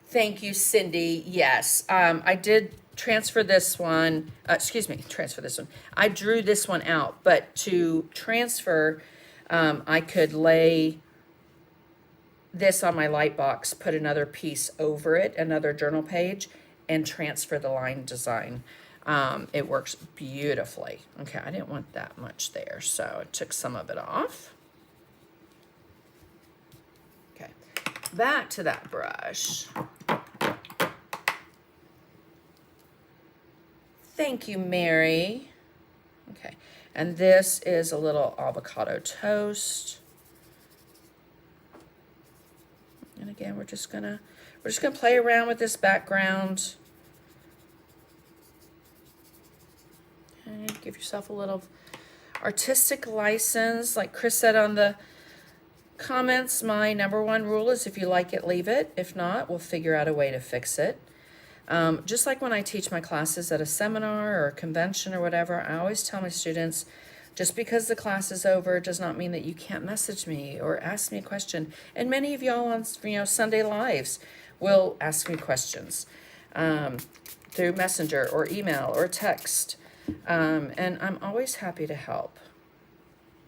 Thank you, Cindy. Yes, I did transfer this one. Transfer this one. I drew this one out, but to transfer, I could lay this on my light box, put another piece over it, another journal page, and transfer the line design. It works beautifully. Okay, I didn't want that much there, so I took some of it off. Okay, back to that brush. Thank you, Mary. Okay, and this is a little avocado toast. And again, we're just gonna play around with this background. And give yourself a little artistic license. Like Chris said on the comments, my #1 rule is if you like it, leave it. If not, we'll figure out a way to fix it. Just like when I teach my classes at a seminar or a convention or whatever, I always tell my students, just because the class is over does not mean that you can't message me or ask me a question. And many of y'all on Sunday Lives will ask me questions through Messenger or email or text. And I'm always happy to help.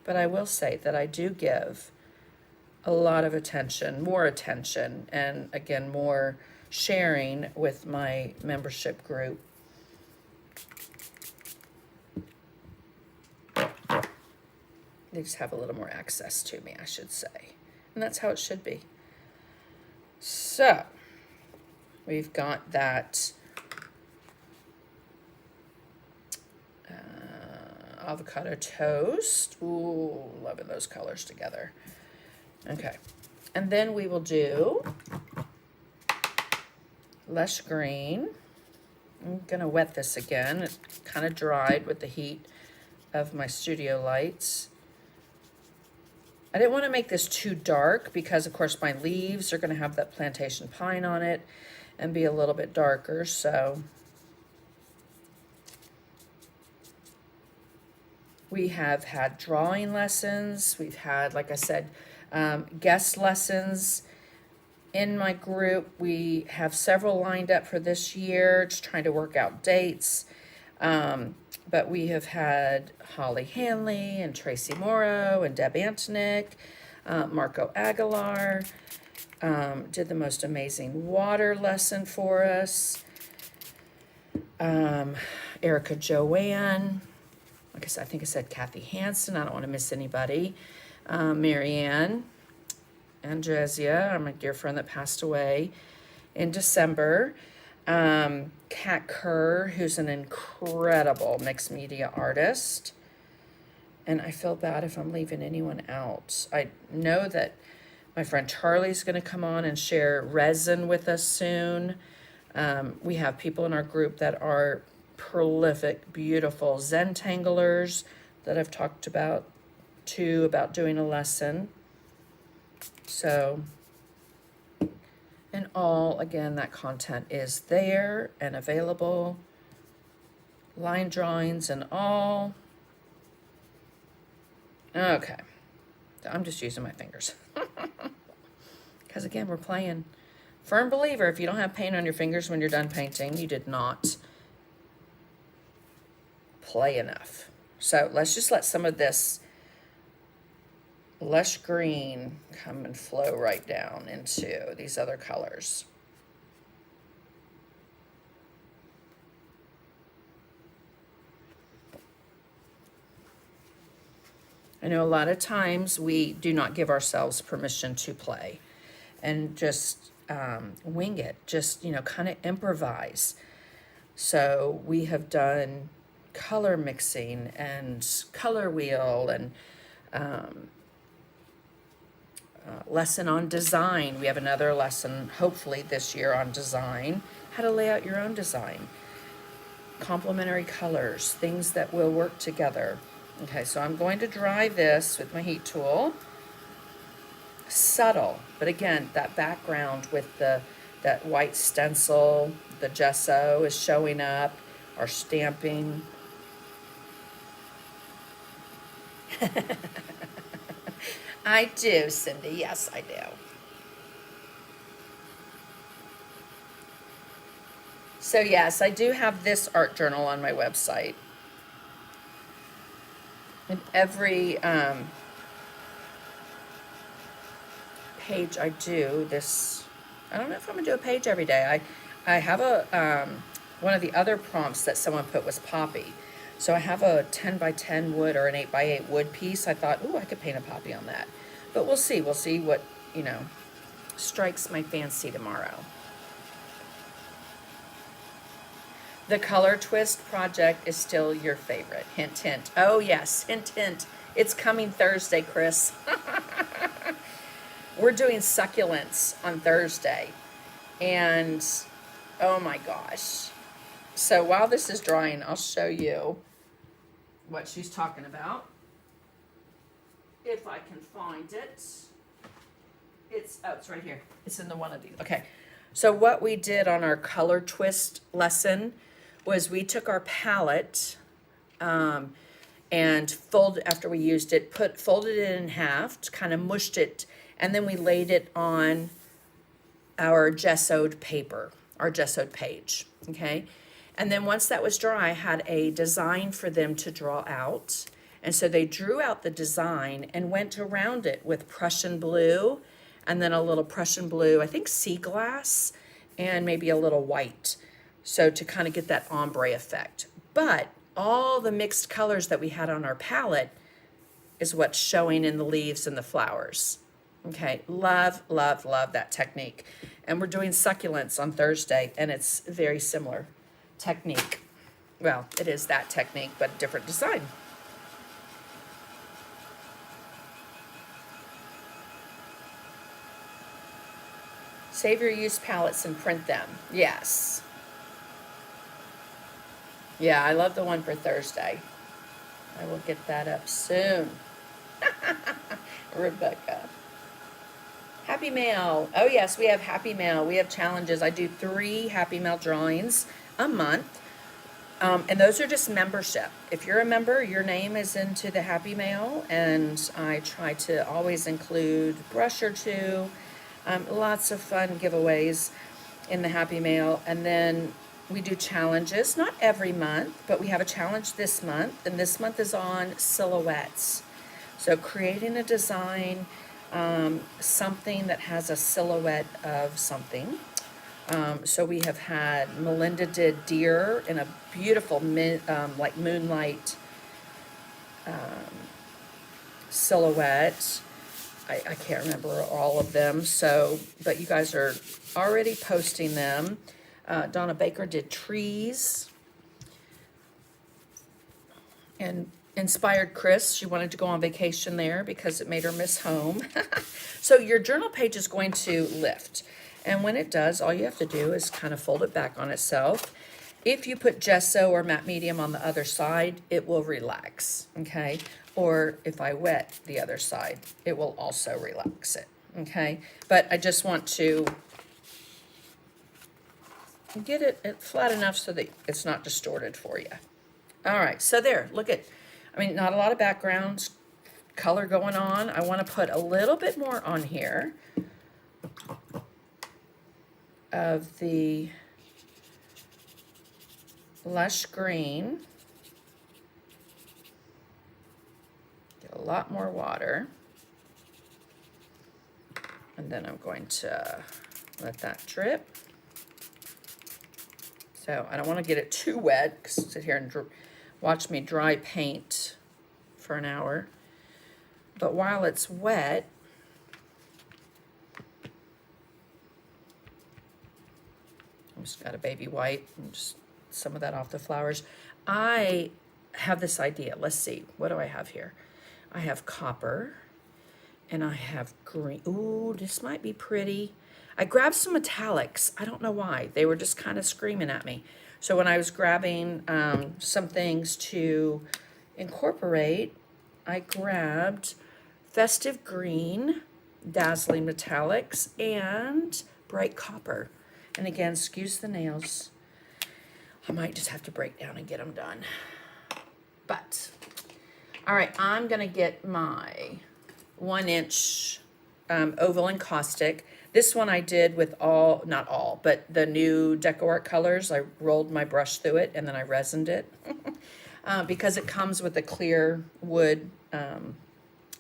But I will say that I do give a lot of attention, more attention, and again, more sharing with my membership group They just have a little more access to me, I should say. And that's how it should be. So, we've got that avocado toast. Ooh, loving those colors together. Okay. And then we will do lush green. I'm going to wet this again. It kind of dried with the heat of my studio lights. I didn't want to make this too dark because, of course, my leaves are going to have that plantation pine on it and be a little bit darker. So we have had drawing lessons. We've had, like I said, guest lessons in my group. We have several lined up for this year, just trying to work out dates. But we have had Holly Hanley and Tracy Morrow and Deb Antonick, Marco Aguilar, did the most amazing water lesson for us. Erica Joanne, like I said, I think I said Kathy Hansen. I don't want to miss anybody. Marianne Andresia, my dear friend that passed away in December. Kat Kerr, who's an incredible mixed media artist. And I feel bad if I'm leaving anyone out. I know that my friend Charlie's going to come on and share resin with us soon. We have people in our group that are prolific, beautiful Zentanglers that I've talked about too, about doing a lesson. So, and all, again, that content is there and available. Line drawings and all. Okay. I'm just using my fingers. Because, again, we're playing. Firm believer, if you don't have paint on your fingers when you're done painting, you did not play enough. So let's just let some of this lush green come and flow right down into these other colors. I know a lot of times we do not give ourselves permission to play and just wing it, just, kind of improvise. So we have done color mixing and color wheel and lesson on design. We have another lesson, hopefully this year, on design, how to lay out your own design. Complementary colors, things that will work together. Okay, so I'm going to dry this with my heat tool. Subtle, but again, that background with that white stencil, the gesso is showing up, our stamping. I do, Cindy. Yes, I do. So yes, I do have this art journal on my website. And every page I do this, I don't know if I'm gonna do a page every day. I have a one of the other prompts that someone put was poppy. So I have a 10 by 10 wood or an 8 by 8 wood piece. I thought, ooh, I could paint a poppy on that. But we'll see. We'll see what, strikes my fancy tomorrow. The Color Twist project is still your favorite. Hint, hint. Oh, yes. Hint, hint. It's coming Thursday, Chris. We're doing succulents on Thursday. And, oh my gosh. So while this is drying, I'll show you what she's talking about. If I can find it. It's right here. It's in the one of these. Okay. So what we did on our Color Twist lesson was we took our palette and after we used it, folded it in half, kind of mushed it, and then we laid it on our gessoed paper, our gessoed page, okay? And then once that was dry, I had a design for them to draw out. And so they drew out the design and went around it with Prussian blue and then a little Prussian blue, I think sea glass, and maybe a little white. So to kind of get that ombre effect. but all the mixed colors that we had on our palette is what's showing in the leaves and the flowers. Okay, love, love, love that technique. And we're doing succulents on Thursday, and it's very similar technique. Well, it is that technique, but different design. Save your used palettes and print them. Yes. Yeah, I love the one for Thursday. I will get that up soon. Rebecca. Happy Mail. Oh yes, we have Happy Mail. We have challenges. I do 3 Happy Mail drawings a month. And those are just membership. If you're a member, your name is into the Happy Mail, and I try to always include a brush or two. Lots of fun giveaways in the Happy Mail. And then we do challenges, not every month, but we have a challenge this month, and this month is on silhouettes. So creating a design, something that has a silhouette of something. So we have had, Melinda did deer in a beautiful like moonlight silhouette. I can't remember all of them, so, but you guys are already posting them. Donna Baker did trees. And inspired Chris, she wanted to go on vacation there because it made her miss home. So your journal page is going to lift. And when it does, all you have to do is kind of fold it back on itself. If you put gesso or matte medium on the other side, it will relax, okay? Or if I wet the other side, it will also relax it, okay? But I just want to get it flat enough so that it's not distorted for you. All right, so there, look at, I mean, not a lot of background color going on. I want to put a little bit more on here of the lush green. Get a lot more water. And then I'm going to let that drip. So I don't want to get it too wet, because sit here and watch me dry paint for an hour. But while it's wet, I just got a baby white and just some of that off the flowers. I have this idea. Let's see. What do I have here? I have copper and I have green. Ooh, this might be pretty. I grabbed some metallics. I don't know why. They were just kind of screaming at me. So when I was grabbing some things to incorporate, I grabbed festive green, dazzling metallics, and bright copper. And again, excuse the nails. I might just have to break down and get them done. But, all right, I'm going to get my 1-inch oval encaustic. This one I did with all, not all, but the new DecoArt colors. I rolled my brush through it and then I resined it because it comes with a clear wood,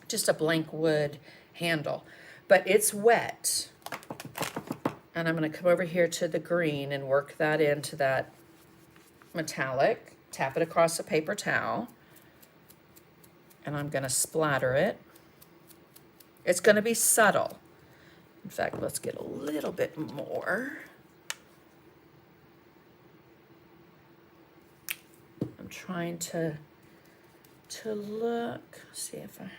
just a blank wood handle. But it's wet. And I'm going to come over here to the green and work that into that metallic. Tap it across a paper towel. And I'm going to splatter it. It's going to be subtle. In fact, let's get a little bit more. I'm trying to look, see if I...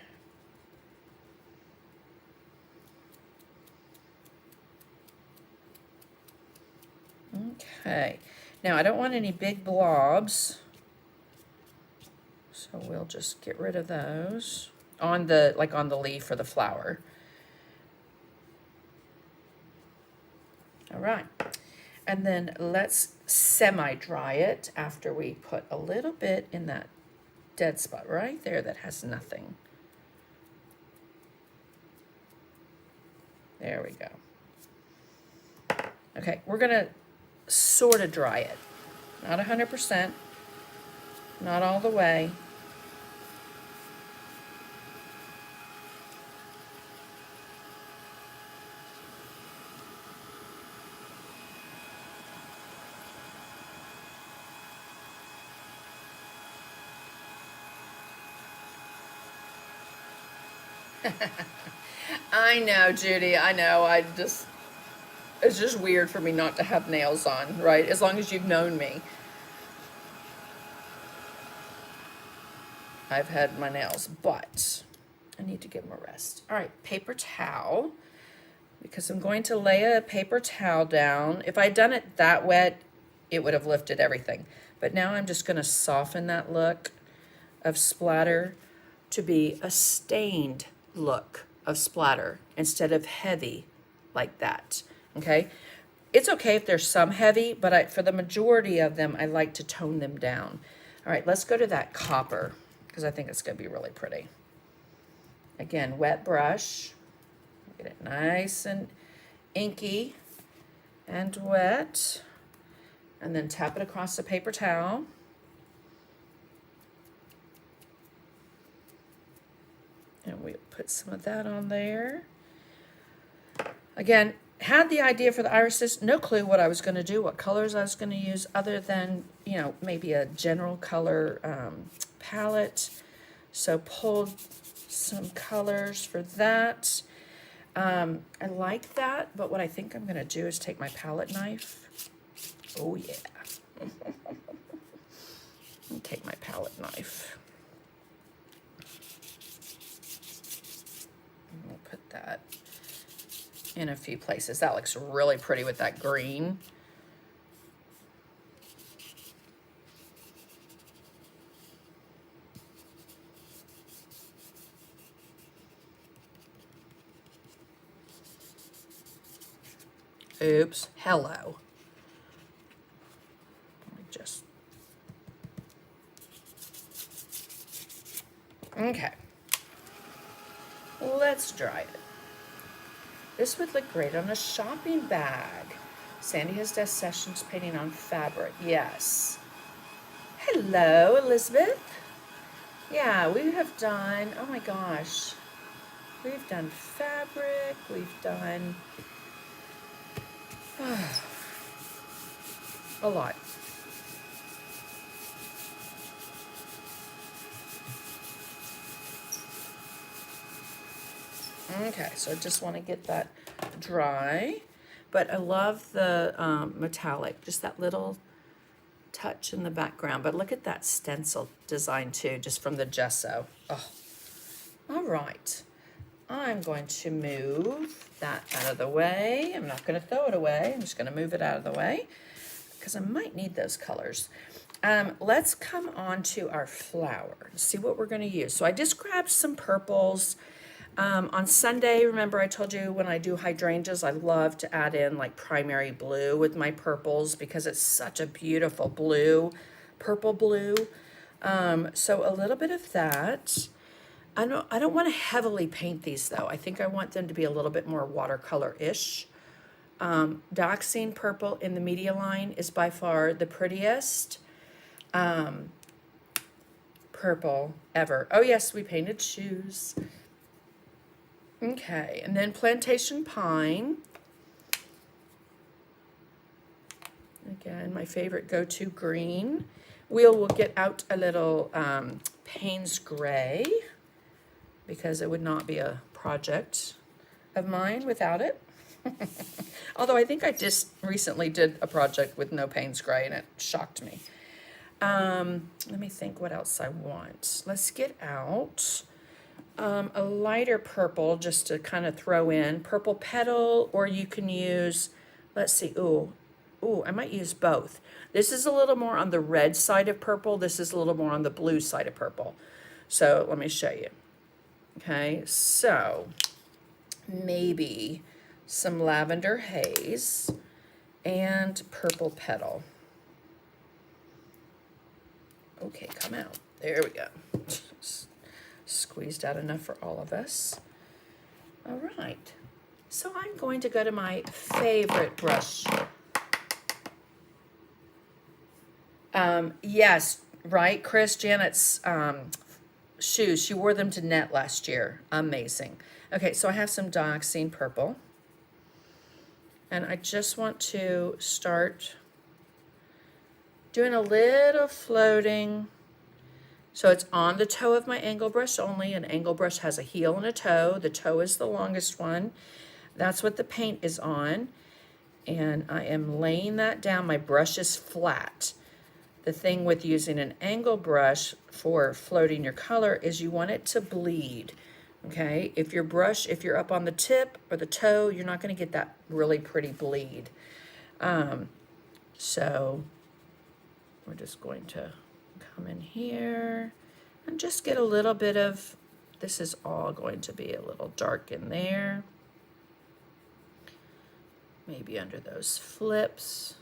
Okay, now I don't want any big blobs, so we'll just get rid of those on the, like on the leaf or the flower. All right, and then let's semi-dry it after we put a little bit in that dead spot right there that has nothing. There we go. Okay, we're gonna sort of dry it. Not 100%, not all the way. I know, Judy. I know. It's just weird for me not to have nails on, right? As long as you've known me, I've had my nails, but I need to give them a rest. All right, paper towel, because I'm going to lay a paper towel down. If I'd done it that wet, it would have lifted everything. But now I'm just going to soften that look of splatter to be a stained look of splatter instead of heavy like that, okay? It's okay if there's some heavy, but for the majority of them, I like to tone them down. All right, let's go to that copper because I think it's gonna be really pretty. Again, wet brush, get it nice and inky and wet, and then tap it across the paper towel. And we put some of that on there. Again, had the idea for the irises, no clue what I was going to do, what colors I was going to use, other than, you know, maybe a general color palette. So pulled some colors for that. I like that, but what I think I'm going to do is take my palette knife. Oh, yeah. Take my palette knife. We'll put that in a few places. That looks really pretty with that green. Oops, hello. Just okay. Let's dry it. This would look great on a shopping bag. Sandy has done sessions painting on fabric. Yes. Hello, Elizabeth. Yeah, we have done, oh my gosh. We've done fabric. We've done a lot. Okay, so I just want to get that dry, but I love the metallic, just that little touch in the background. But look at that stencil design too, just from the gesso. Oh, all right. I'm going to move that out of the way. I'm not going to throw it away. I'm just going to move it out of the way because I might need those colors. Let's come on to our flower and see what we're going to use. So I just grabbed some purples. On Sunday, remember I told you when I do hydrangeas, I love to add in like primary blue with my purples because it's such a beautiful blue, purple blue. So a little bit of that. I don't want to heavily paint these though. I think I want them to be a little bit more watercolor-ish. Dioxazine purple in the media line is by far the prettiest purple ever. Oh yes, we painted shoes. Okay, and then plantation pine. Again, my favorite go-to green. Will get out a little Payne's gray because it would not be a project of mine without it. Although I think I just recently did a project with no Payne's gray and it shocked me. Let me think what else I want. Let's get out a lighter purple just to kind of throw in. Purple petal, or you can use, let's see, ooh, I might use both. This is a little more on the red side of purple. This is a little more on the blue side of purple. So let me show you. Okay, so maybe some lavender haze and purple petal. Okay, come out. There we go. Squeezed out enough for all of us. All right. So I'm going to go to my favorite brush. Yes, right, Chris, Janet's shoes. She wore them to Net last year. Amazing. Okay, so I have some Dioxazine purple. And I just want to start doing a little floating So it's on the toe of my angle brush only. An angle brush has a heel and a toe. The toe is the longest one. That's what the paint is on. And I am laying that down. My brush is flat. The thing with using an angle brush for floating your color is you want it to bleed. Okay, if you're up on the tip or the toe, you're not going to get that really pretty bleed. So we're just going to come in here and just get a little bit of, this is all going to be a little dark in there. Maybe under those flips.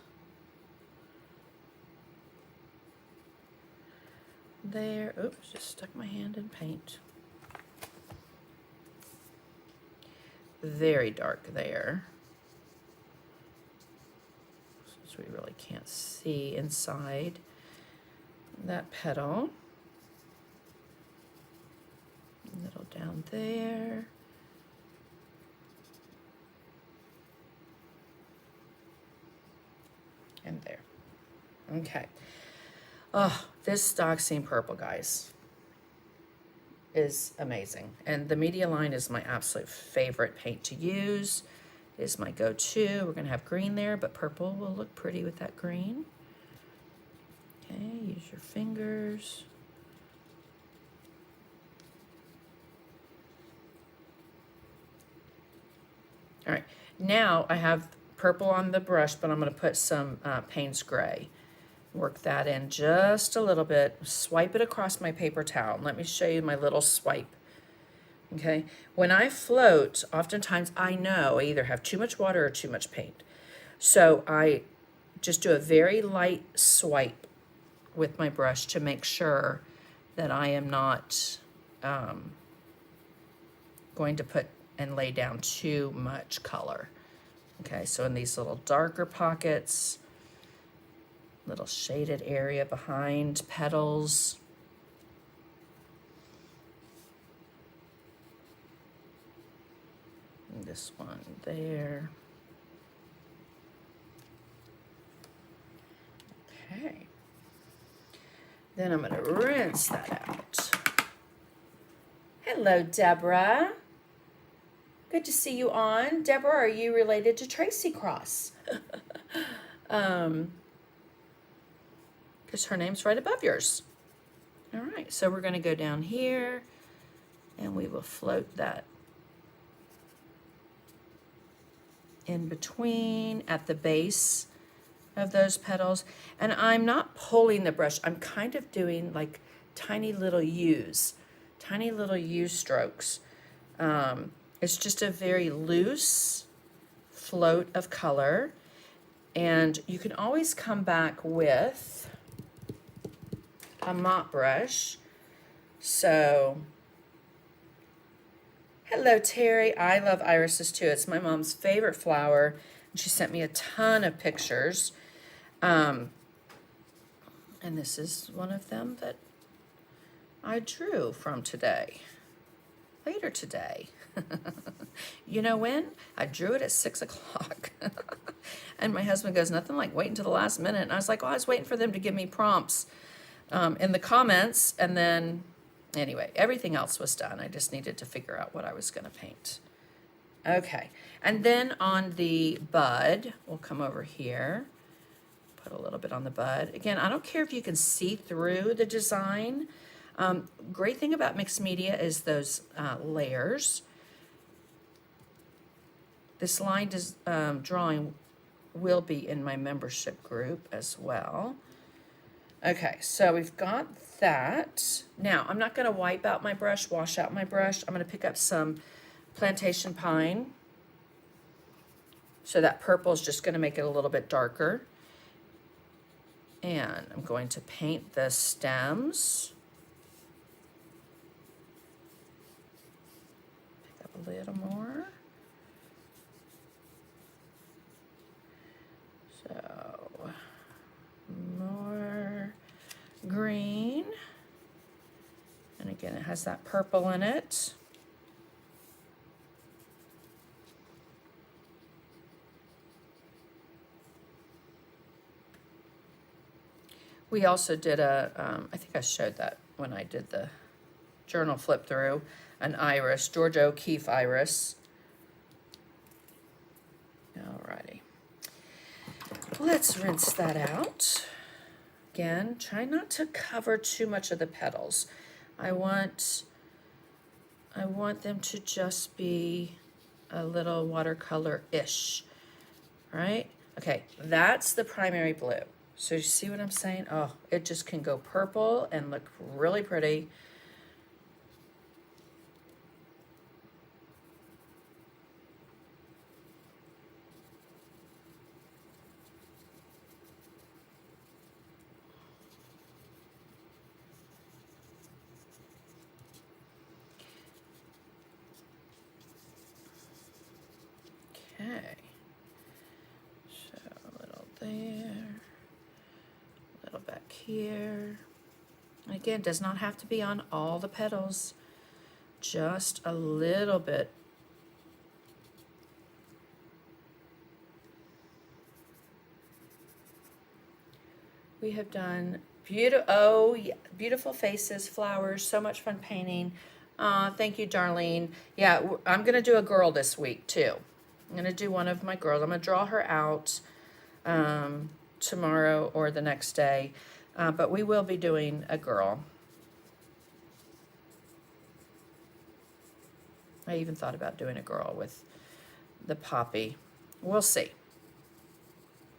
There, oops, just stuck my hand in paint. Very dark there. Since we really can't see inside that petal. A little down there. And there. Okay. Oh, this Dioxazine purple, guys, is amazing. And the Media line is my absolute favorite paint to use. It is my go-to. We're going to have green there, but purple will look pretty with that green. Okay, use your fingers. All right, now I have purple on the brush, but I'm going to put some Payne's Gray. Work that in just a little bit. Swipe it across my paper towel. Let me show you my little swipe. Okay, when I float, oftentimes I know I either have too much water or too much paint. So I just do a very light swipe with my brush to make sure that I am not going to put and lay down too much color. Okay, so in these little darker pockets, little shaded area behind petals. And this one there. Okay. Then I'm going to rinse that out. Hello, Deborah. Good to see you on. Deborah, are you related to Tracy Cross? Because her name's right above yours. All right, so we're going to go down here and we will float that in between at the base of those petals. And I'm not pulling the brush. I'm kind of doing like tiny little U's strokes. It's just a very loose float of color. And you can always come back with a mop brush. So, hello Terry. I love irises too. It's my mom's favorite flower. And she sent me a ton of pictures. And this is one of them that I drew from today. Later today. You know when? I drew it at 6 o'clock. And my husband goes, nothing like waiting till the last minute. And I was like, well, I was waiting for them to give me prompts in the comments. And then, anyway, everything else was done. I just needed to figure out what I was going to paint. Okay. And then on the bud, we'll come over here. Put a little bit on the bud. Again, I don't care if you can see through the design. Great thing about mixed media is those layers. This line drawing will be in my membership group as well. Okay, so we've got that. Now, I'm not going to wipe out my brush, wash out my brush. I'm going to pick up some plantation pine. So that purple is just going to make it a little bit darker. And I'm going to paint the stems. Pick up a little more. So, more green. And again, it has that purple in it. We also did I think I showed that when I did the journal flip through, an iris, Georgia O'Keeffe iris. Alrighty. Let's rinse that out. Again, try not to cover too much of the petals. I want them to just be a little watercolor-ish, right? Okay, that's the primary blue. So you see what I'm saying? Oh, it just can go purple and look really pretty. Okay, so a little there, a little back here. Again, does not have to be on all the petals, just a little bit. We have done beautiful faces, flowers, so much fun painting. Thank you, Darlene. Yeah, I'm gonna do a girl this week too. I'm gonna do one of my girls. I'm gonna draw her out tomorrow or the next day, but we will be doing a girl. I even thought about doing a girl with the poppy. We'll see.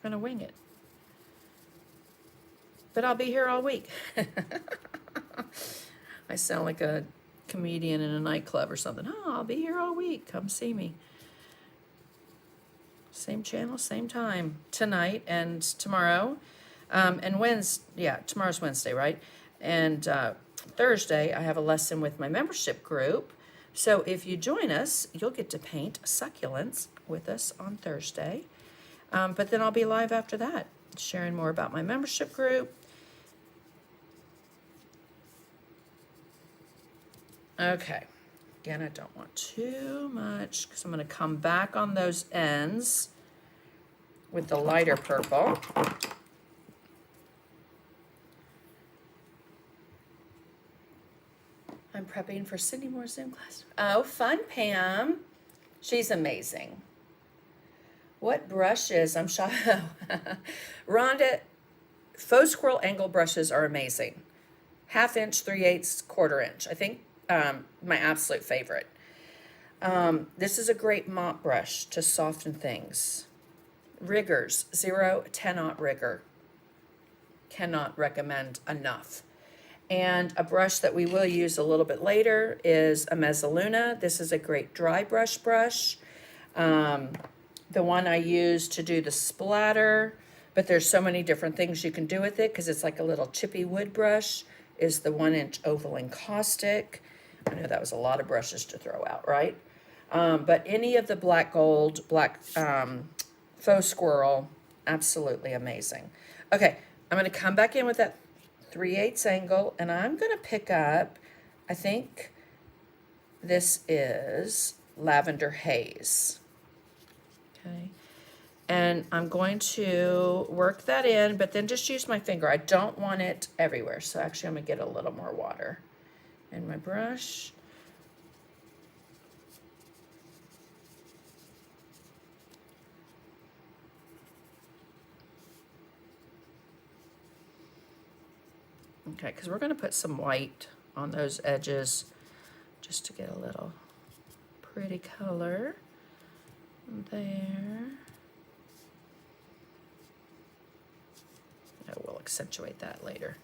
I'm gonna wing it. But I'll be here all week. I sound like a comedian in a nightclub or something. Oh, I'll be here all week. Come see me. Same channel, same time. Tonight and tomorrow. And Wednesday, yeah, tomorrow's Wednesday, right? And Thursday, I have a lesson with my membership group. So if you join us, you'll get to paint succulents with us on Thursday. But then I'll be live after that, sharing more about my membership group. Okay, again, I don't want too much because I'm going to come back on those ends with the lighter purple. I'm prepping for Cindy Moore's Zoom class. Oh, fun, Pam. She's amazing. What brushes? I'm shocked. Rhonda, faux squirrel angle brushes are amazing. 1/2 inch, 3/8, 1/4 inch. I think my absolute favorite. This is a great mop brush to soften things. Riggers, 0-10-aught rigger. Cannot recommend enough. And a brush that we will use a little bit later is a Mezzaluna. This is a great dry brush. The one I use to do the splatter, but there's so many different things you can do with it because it's like a little chippy wood brush, is the 1-inch oval encaustic. I know that was a lot of brushes to throw out, right? But any of the black gold, black faux squirrel, absolutely amazing. Okay, I'm going to come back in with that 3/8 angle, and I'm going to pick up, I think this is Lavender Haze. Okay, and I'm going to work that in, but then just use my finger. I don't want it everywhere, so actually I'm going to get a little more water in my brush. Okay, because we're going to put some white on those edges just to get a little pretty color there. I will accentuate that later.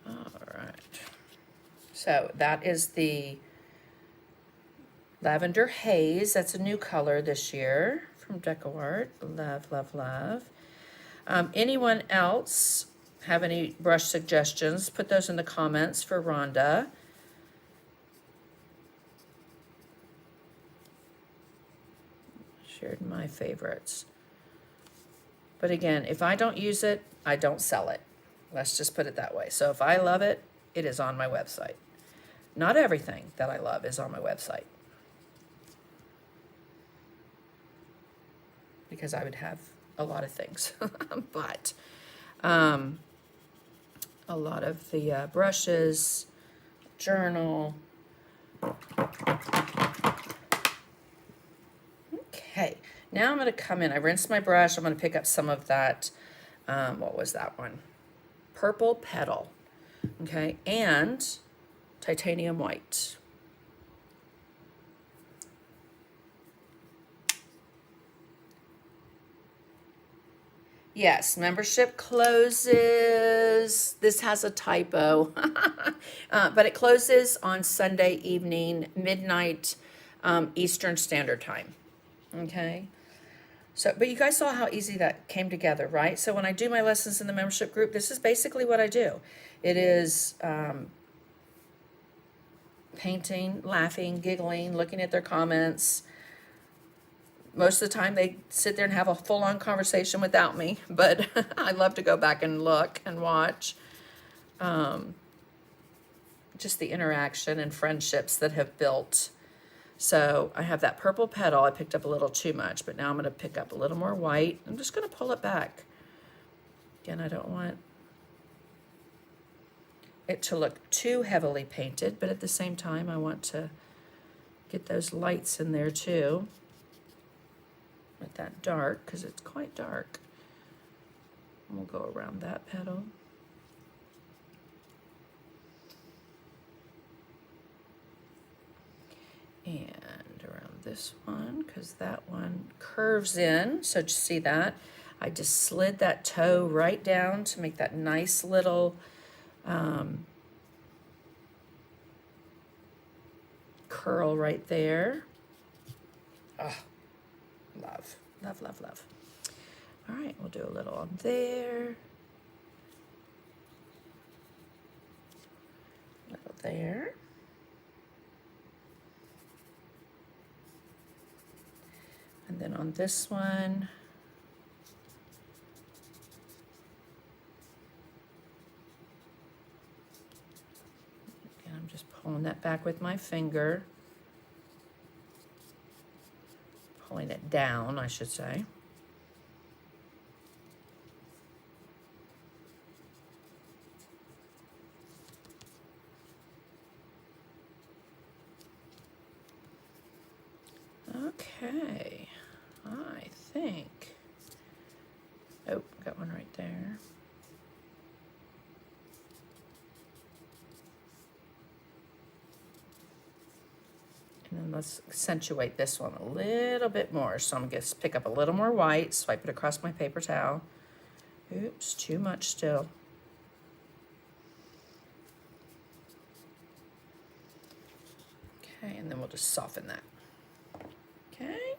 All right. So that is the Lavender Haze. That's a new color this year from DecoArt. Love, love, love. Anyone else have any brush suggestions? Put those in the comments for Rhonda. Shared my favorites. But again, if I don't use it, I don't sell it. Let's just put it that way. So if I love it, it is on my website. Not everything that I love is on my website, because I would have a lot of things. But A lot of the brushes, journal. Okay, now I'm going to come in. I rinsed my brush. I'm going to pick up some of that, what was that one? Purple Petal, okay, and titanium white. Yes, membership closes. This has a typo, but it closes on Sunday evening, midnight, Eastern Standard Time. Okay. So, but you guys saw how easy that came together, right? So when I do my lessons in the membership group, this is basically what I do. It is painting, laughing, giggling, looking at their comments. Most of the time they sit there and have a full-on conversation without me, but I love to go back and look and watch. Just the interaction and friendships that have built. So I have that purple petal. I picked up a little too much, but now I'm going to pick up a little more white. I'm just going to pull it back. Again, I don't want it to look too heavily painted, but at the same time, I want to get those lights in there too. With that dark, because it's quite dark. And we'll go around that petal. And around this one, because that one curves in. So just see that? I just slid that toe right down to make that nice little curl right there. Oh, love, love, love, love. All right, we'll do a little on there. A little there. And then on this one, and I'm just pulling that back with my finger. Pulling it down, I should say. Okay, I think, oh, got one right there. And then let's accentuate this one a little bit more. So I'm going to pick up a little more white, swipe it across my paper towel. Oops, too much still. Okay, and then we'll just soften that. Okay.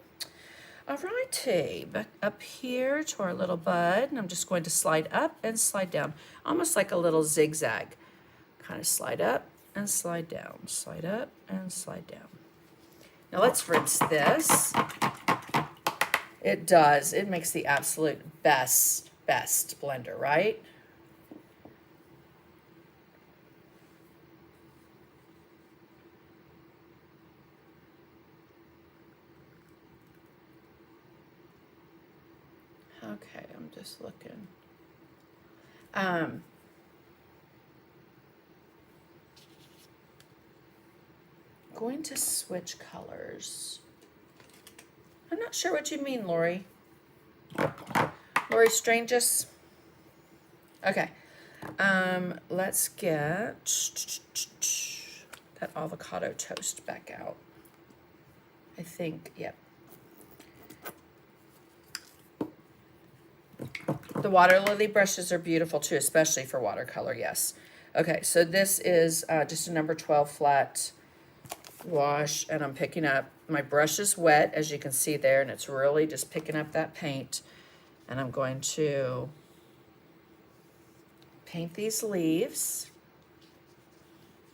All righty, back up here to our little bud, and I'm just going to slide up and slide down, almost like a little zigzag. Kind of slide up and slide down, slide up and slide down. Now let's rinse this. It does. It makes the absolute best blender, right? Okay, I'm just looking. Going to switch colors. I'm not sure what you mean, Lori. Lori Strangus. Okay. Let's get that avocado toast back out. I think, yep. The water lily brushes are beautiful too, especially for watercolor, yes. Okay, so this is just a number 12 flat wash, and I'm picking up, my brush is wet, as you can see there, and it's really just picking up that paint. And I'm going to paint these leaves.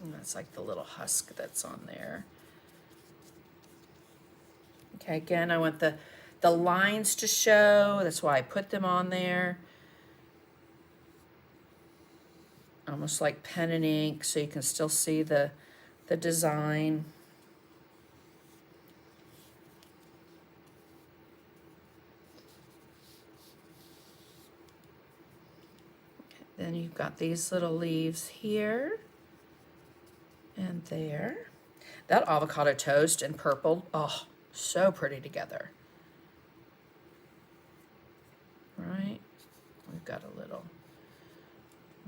And that's like the little husk that's on there. Okay, again, I want the lines to show. That's why I put them on there. Almost like pen and ink, so you can still see the design. you've got these little leaves here and there. That avocado toast and purple, oh, so pretty together. Right? We've got a little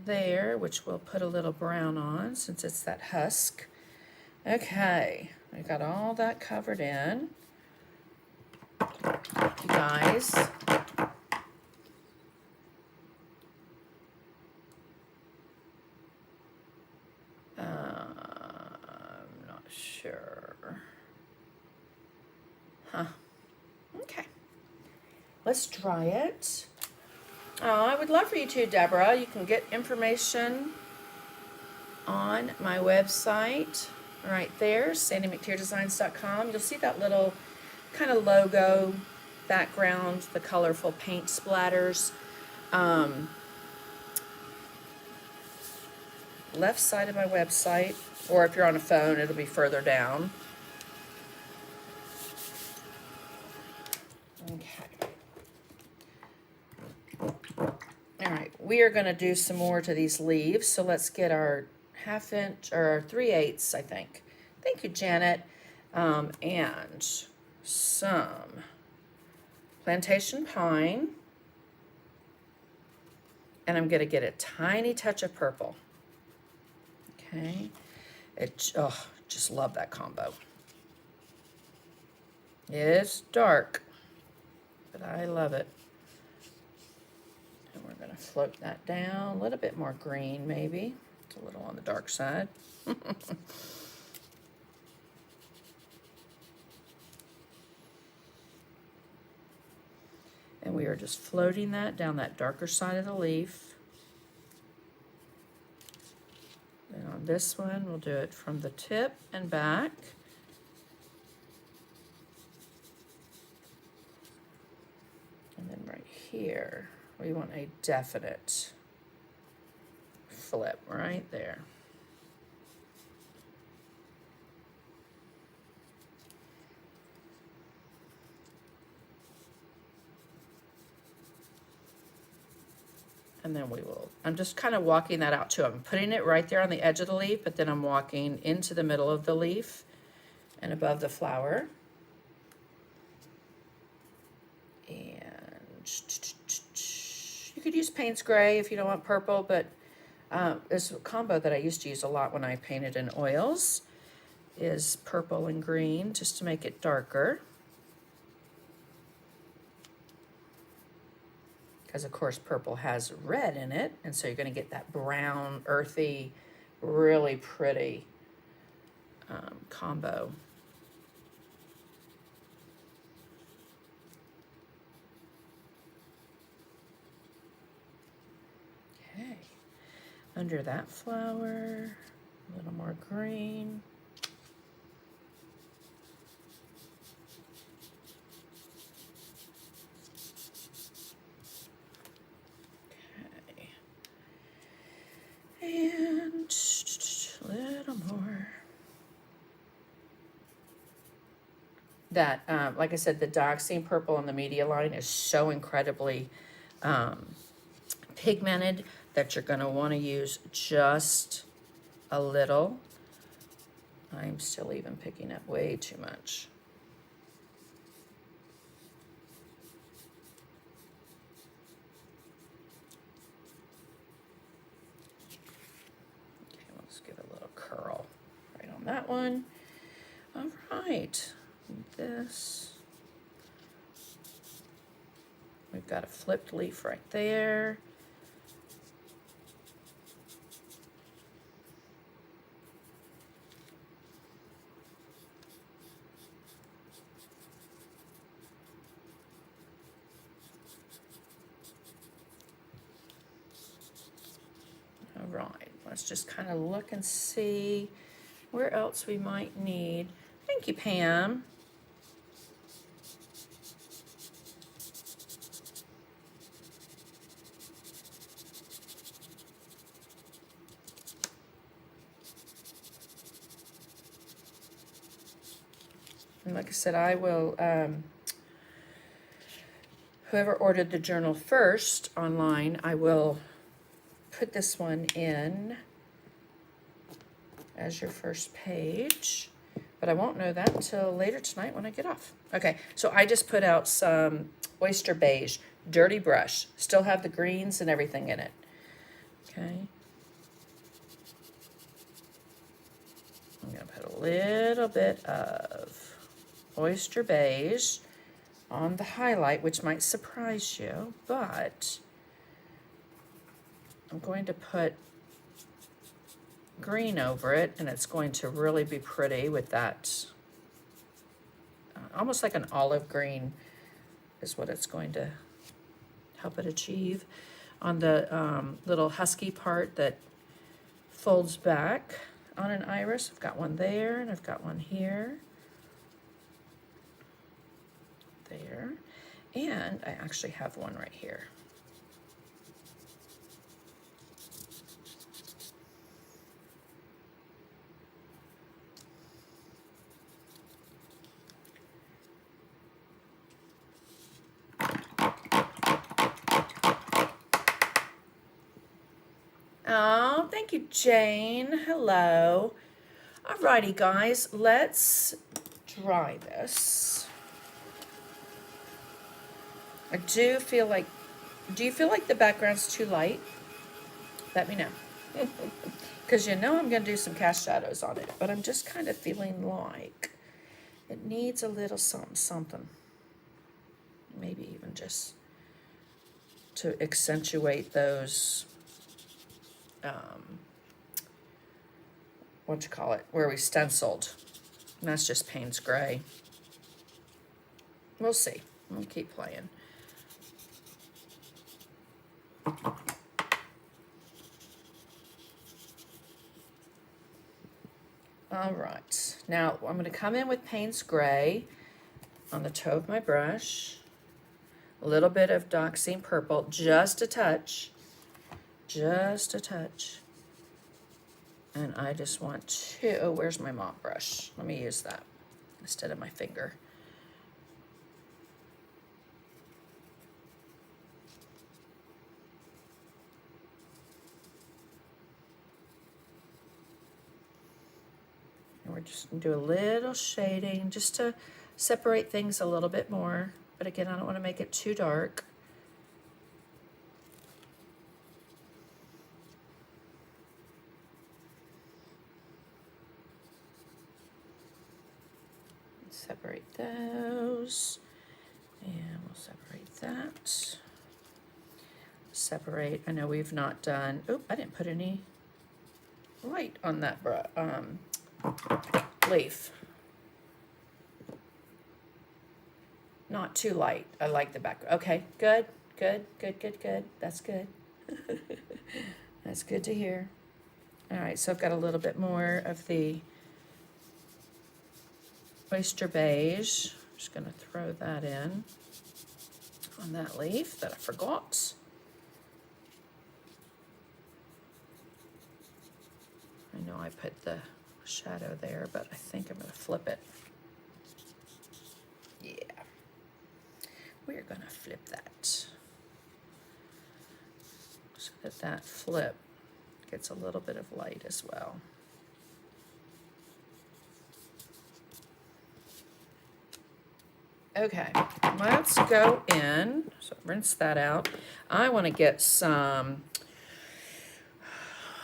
there, which we'll put a little brown on since it's that husk. Okay, we got all that covered in. You guys, I'm not sure. Huh. Okay. Let's dry it. I would love for you to, Deborah. You can get information on my website right there, sandymcteerdesigns.com. You'll see that little kind of logo background, the colorful paint splatters. Left side of my website, or if you're on a phone, it'll be further down. Okay. All right, we are going to do some more to these leaves, so let's get our 1/2 inch, or 3/8, I think. Thank you, Janet. And some plantation pine, and I'm going to get a tiny touch of purple. Okay, just love that combo. It's dark, but I love it. And we're going to float that down a little bit more green, maybe. It's a little on the dark side. And we are just floating that down that darker side of the leaf. And on this one, we'll do it from the tip and back. And then right here, we want a definite flip right there. And then we will, I'm just kind of walking that out too. I'm putting it right there on the edge of the leaf, but then I'm walking into the middle of the leaf and above the flower. And you could use Payne's Gray if you don't want purple, but this combo that I used to use a lot when I painted in oils is purple and green, just to make it darker. Because of course purple has red in it, and so you're going to get that brown, earthy, really pretty combo. Okay, under that flower, a little more green. And a little more. That, like I said, the Dioxazine purple on the media line is so incredibly pigmented that you're going to want to use just a little. I'm still even picking up way too much. Curl right on that one. All right, this, we've got a flipped leaf right there. All right, let's just kind of look and see where else we might need. Thank you, Pam. And like I said, I will, whoever ordered the journal first online, I will put this one in as your first page, but I won't know that until later tonight when I get off. Okay, so I just put out some Oyster Beige, dirty brush. Still have the greens and everything in it. Okay. I'm gonna put a little bit of Oyster Beige on the highlight, which might surprise you, but I'm going to put green over it, and it's going to really be pretty with that, almost like an olive green is what it's going to help it achieve. On the little husky part that folds back on an iris, I've got one there, and I've got one here. There. And I actually have one right here. Oh, thank you, Jane. Hello. Alrighty, guys, let's dry this. I do feel like, do you feel like the background's too light? Let me know. Because you know I'm going to do some cast shadows on it, but I'm just kind of feeling like it needs a little something, something. Maybe even just to accentuate those, what you call it, where we stenciled. And that's just Payne's Gray. We'll see. We'll keep playing. All right, now I'm going to come in with Payne's Gray on the toe of my brush. A little bit of Doxine Purple, just a touch. Just a touch. And I just want to, oh, where's my mop brush? Let me use that instead of my finger. And we're just going to do a little shading just to separate things a little bit more. But again, I don't want to make it too dark. Separate those, and we'll separate that. Separate, I know we've not done, oh, I didn't put any light on that leaf. Not too light, I like the back. Okay, good, good, good, good, good, that's good. That's good to hear. All right, so I've got a little bit more of the Oyster Beige. I'm just going to throw that in on that leaf that I forgot. I know I put the shadow there, but I think I'm going to flip it. Yeah. We're going to flip that so that that flip gets a little bit of light as well. Okay, let's go in. So rinse that out. I want to get some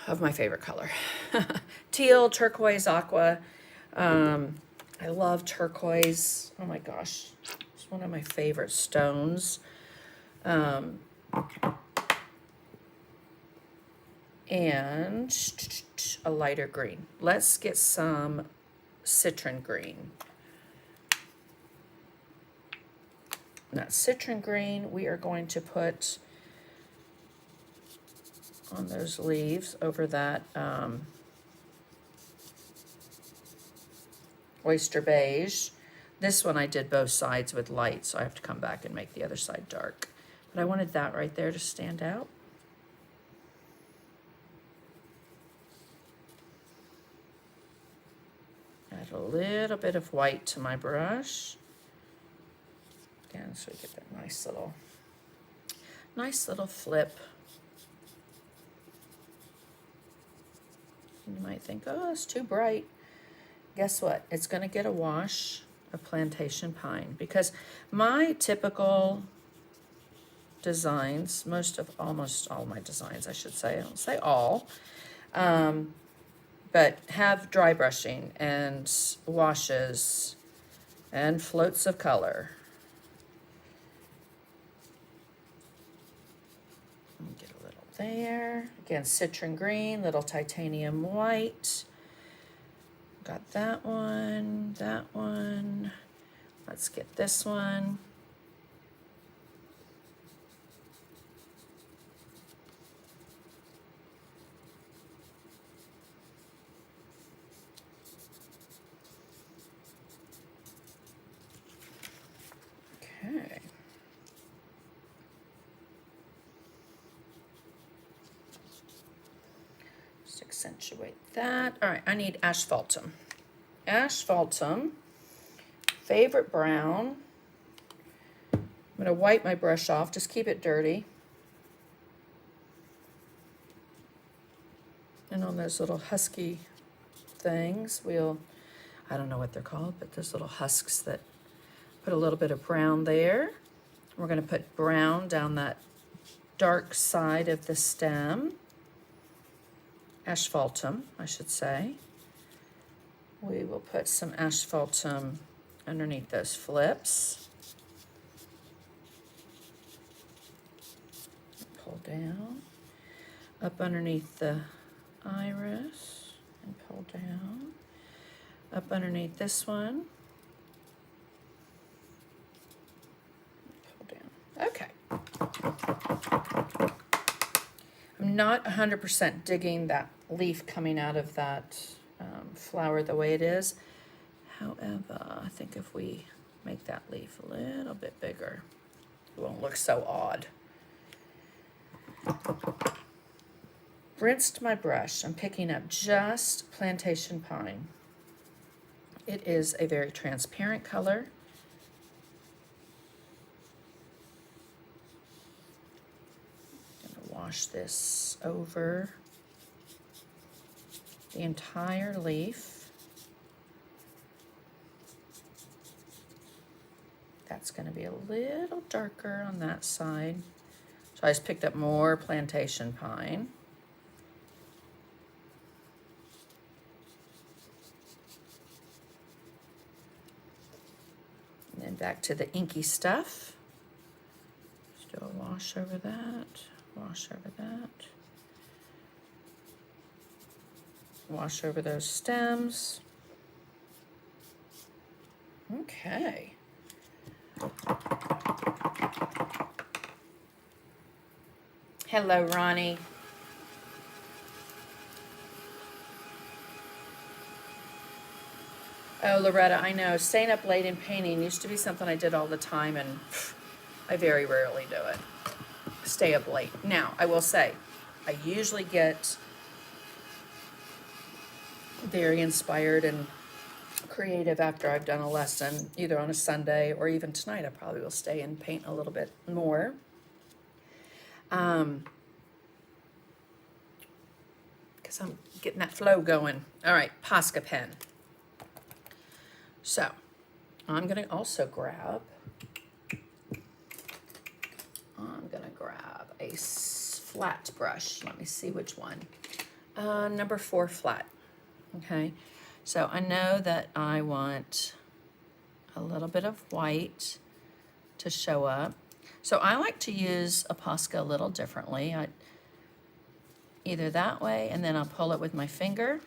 of my favorite color. Teal, turquoise, aqua. I love turquoise. Oh my gosh, it's one of my favorite stones. And a lighter green. Let's get some citron green. That citron green we are going to put on those leaves over that Oyster Beige. This one I did both sides with light, so I have to come back and make the other side dark. But I wanted that right there to stand out. Add a little bit of white to my brush. Again, so we get that nice little flip. You might think, oh, it's too bright. Guess what? It's going to get a wash of plantation pine, because my typical designs, almost all my designs, I should say, I don't say all, but have dry brushing and washes and floats of color. Get a little there. Again, citron green, little titanium white. Got that one, that one. Let's get this one. Okay. Just accentuate that. All right, I need asphaltum. Asphaltum, favorite brown. I'm going to wipe my brush off, just keep it dirty. And on those little husky things, I don't know what they're called, but those little husks that put a little bit of brown there. We're going to put brown down that dark side of the stem. Asphaltum, I should say. We will put some asphaltum underneath those flips. Pull down. Up underneath the iris and pull down. Up underneath this one. Pull down. Okay. I'm not 100% digging that leaf coming out of that flower the way it is. However, I think if we make that leaf a little bit bigger, it won't look so odd. Rinsed my brush. I'm picking up just plantation pine. It is a very transparent color. I'm going to wash this over the entire leaf. That's going to be a little darker on that side. So I just picked up more plantation pine. And then back to the inky stuff. Just do a wash over that, wash over that. Wash over those stems. Okay. Hello, Ronnie. Oh, Loretta, I know. Staying up late and painting used to be something I did all the time, and I very rarely do it. Stay up late. Now, I will say, I usually get very inspired and creative after I've done a lesson, either on a Sunday or even tonight. I probably will stay and paint a little bit more. Because I'm getting that flow going. All right, Posca pen. So I'm going to also grab, a flat brush. Let me see which one. Number 4 flat. Okay, so I know that I want a little bit of white to show up. So I like to use a Posca a little differently. Either that way, and then I'll pull it with my finger.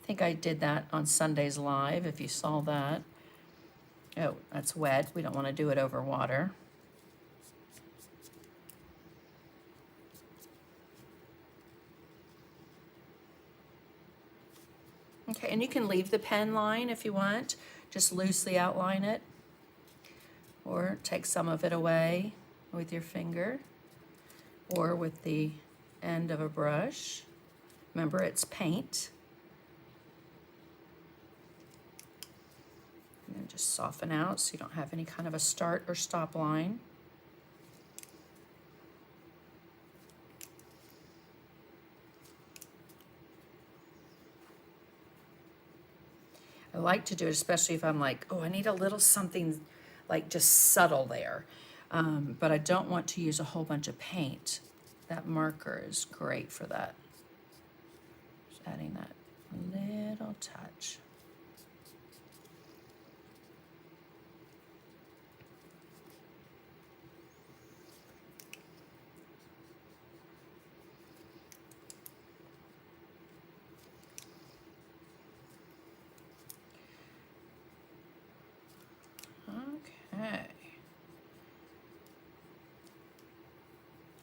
I think I did that on Sunday's Live, if you saw that. Oh, that's wet. We don't want to do it over water. Okay, and you can leave the pen line if you want. Just loosely outline it. Or take some of it away with your finger. Or with the end of a brush. Remember, it's paint. And then just soften out so you don't have any kind of a start or stop line. I like to do it, especially if I'm like, oh, I need a little something like just subtle there. But I don't want to use a whole bunch of paint. That marker is great for that. Just adding that little touch. Okay.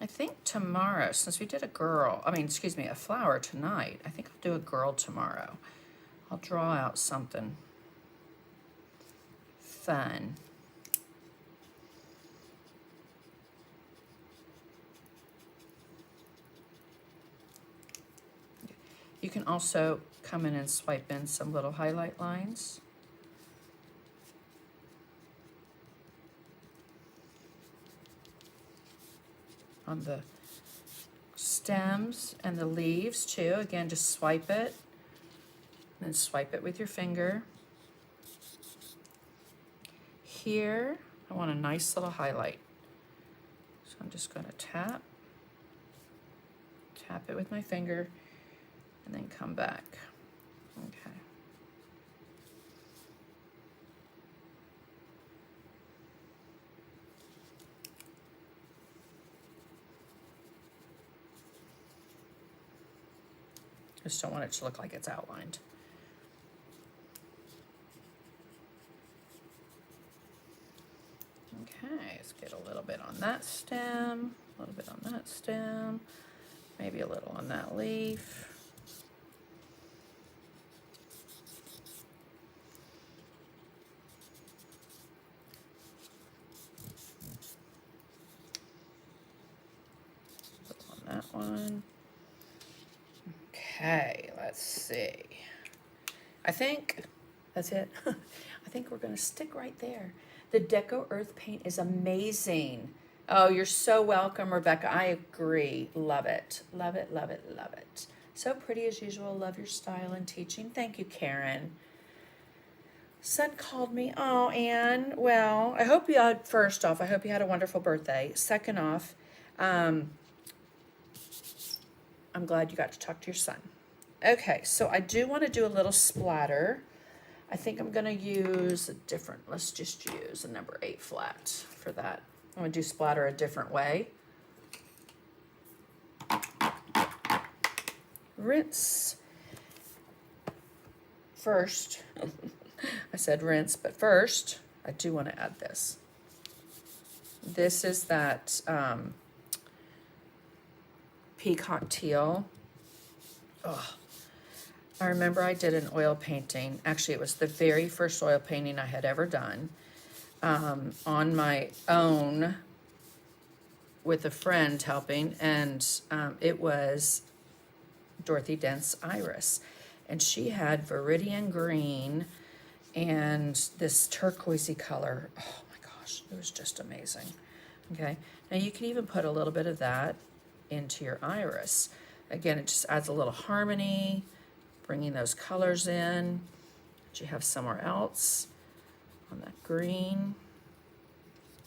I think tomorrow, since we did a flower tonight, I think I'll do a girl tomorrow. I'll draw out something fun. You can also come in and swipe in some little highlight lines. On the stems and the leaves too. Again, just swipe it, and then swipe it with your finger. Here, I want a nice little highlight. So I'm just going to tap it with my finger, and then come back. Okay. Just don't want it to look like it's outlined. Okay, let's get a little bit on that stem, a little bit on that stem, maybe a little on that leaf. On that one. Okay, let's see. I think that's it. I think we're going to stick right there. The Deco Earth paint is amazing. Oh, you're so welcome, Rebecca. I agree. Love it. Love it, love it, love it. So pretty as usual. Love your style and teaching. Thank you, Karen. Son called me. Oh, Anne. Well, I hope you had, first off, I hope you had a wonderful birthday. Second off, I'm glad you got to talk to your son. Okay, so I do want to do a little splatter. I think I'm going to use a different, let's just use a number 8 flat for that. I'm going to do splatter a different way. Rinse. First, I said rinse, but first, I do want to add this. This is that peacock teal. Oh, I remember I did an oil painting. Actually, it was the very first oil painting I had ever done on my own with a friend helping, and it was Dorothy Dent's Iris. And she had Viridian green and this turquoisey color. Oh my gosh, it was just amazing. Okay, now you can even put a little bit of that into your iris. Again, it just adds a little harmony, bringing those colors in that you have somewhere else on that green,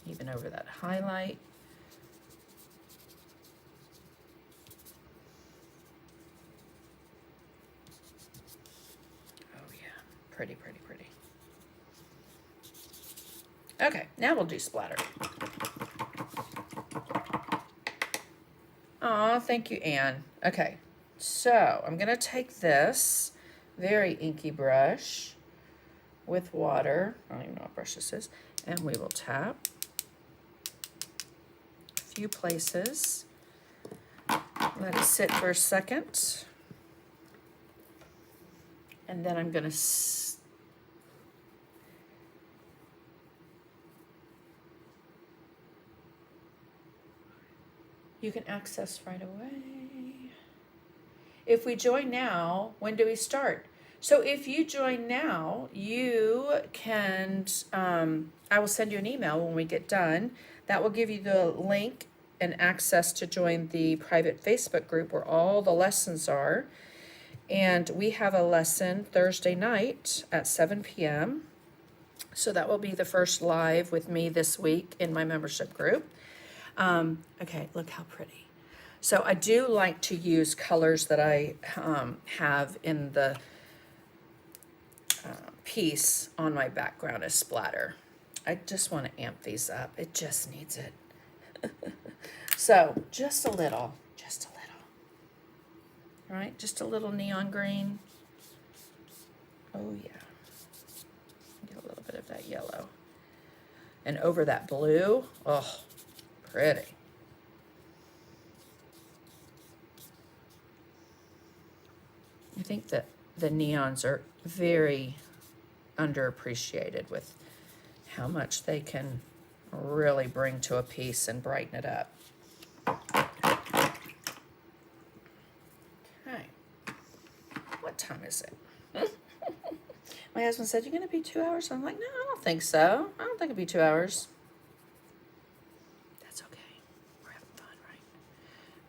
even over that highlight. Oh yeah, pretty, pretty, pretty. Okay, now we'll do splatter. Aw, thank you, Anne. Okay, so I'm gonna take this very inky brush with water. I don't even know what brush this is. And we will tap a few places. Let it sit for a second. And then I'm gonna you can access right away. If we join now, when do we start? So if you join now, you can, I will send you an email when we get done. That will give you the link and access to join the private Facebook group where all the lessons are. And we have a lesson Thursday night at 7 p.m. So that will be the first live with me this week in my membership group. Okay, look how pretty. So I do like to use colors that I have in the piece on my background as splatter. I just want to amp these up. It just needs it. So just a little, right? Just a little neon green. Oh yeah. Get a little bit of that yellow. And over that blue, oh, pretty. I think that the neons are very underappreciated with how much they can really bring to a piece and brighten it up. Okay. What time is it? My husband said, "You're going to be 2 hours?" I'm like, "No, I don't think so. I don't think it'll be 2 hours." That's okay. We're having fun, right?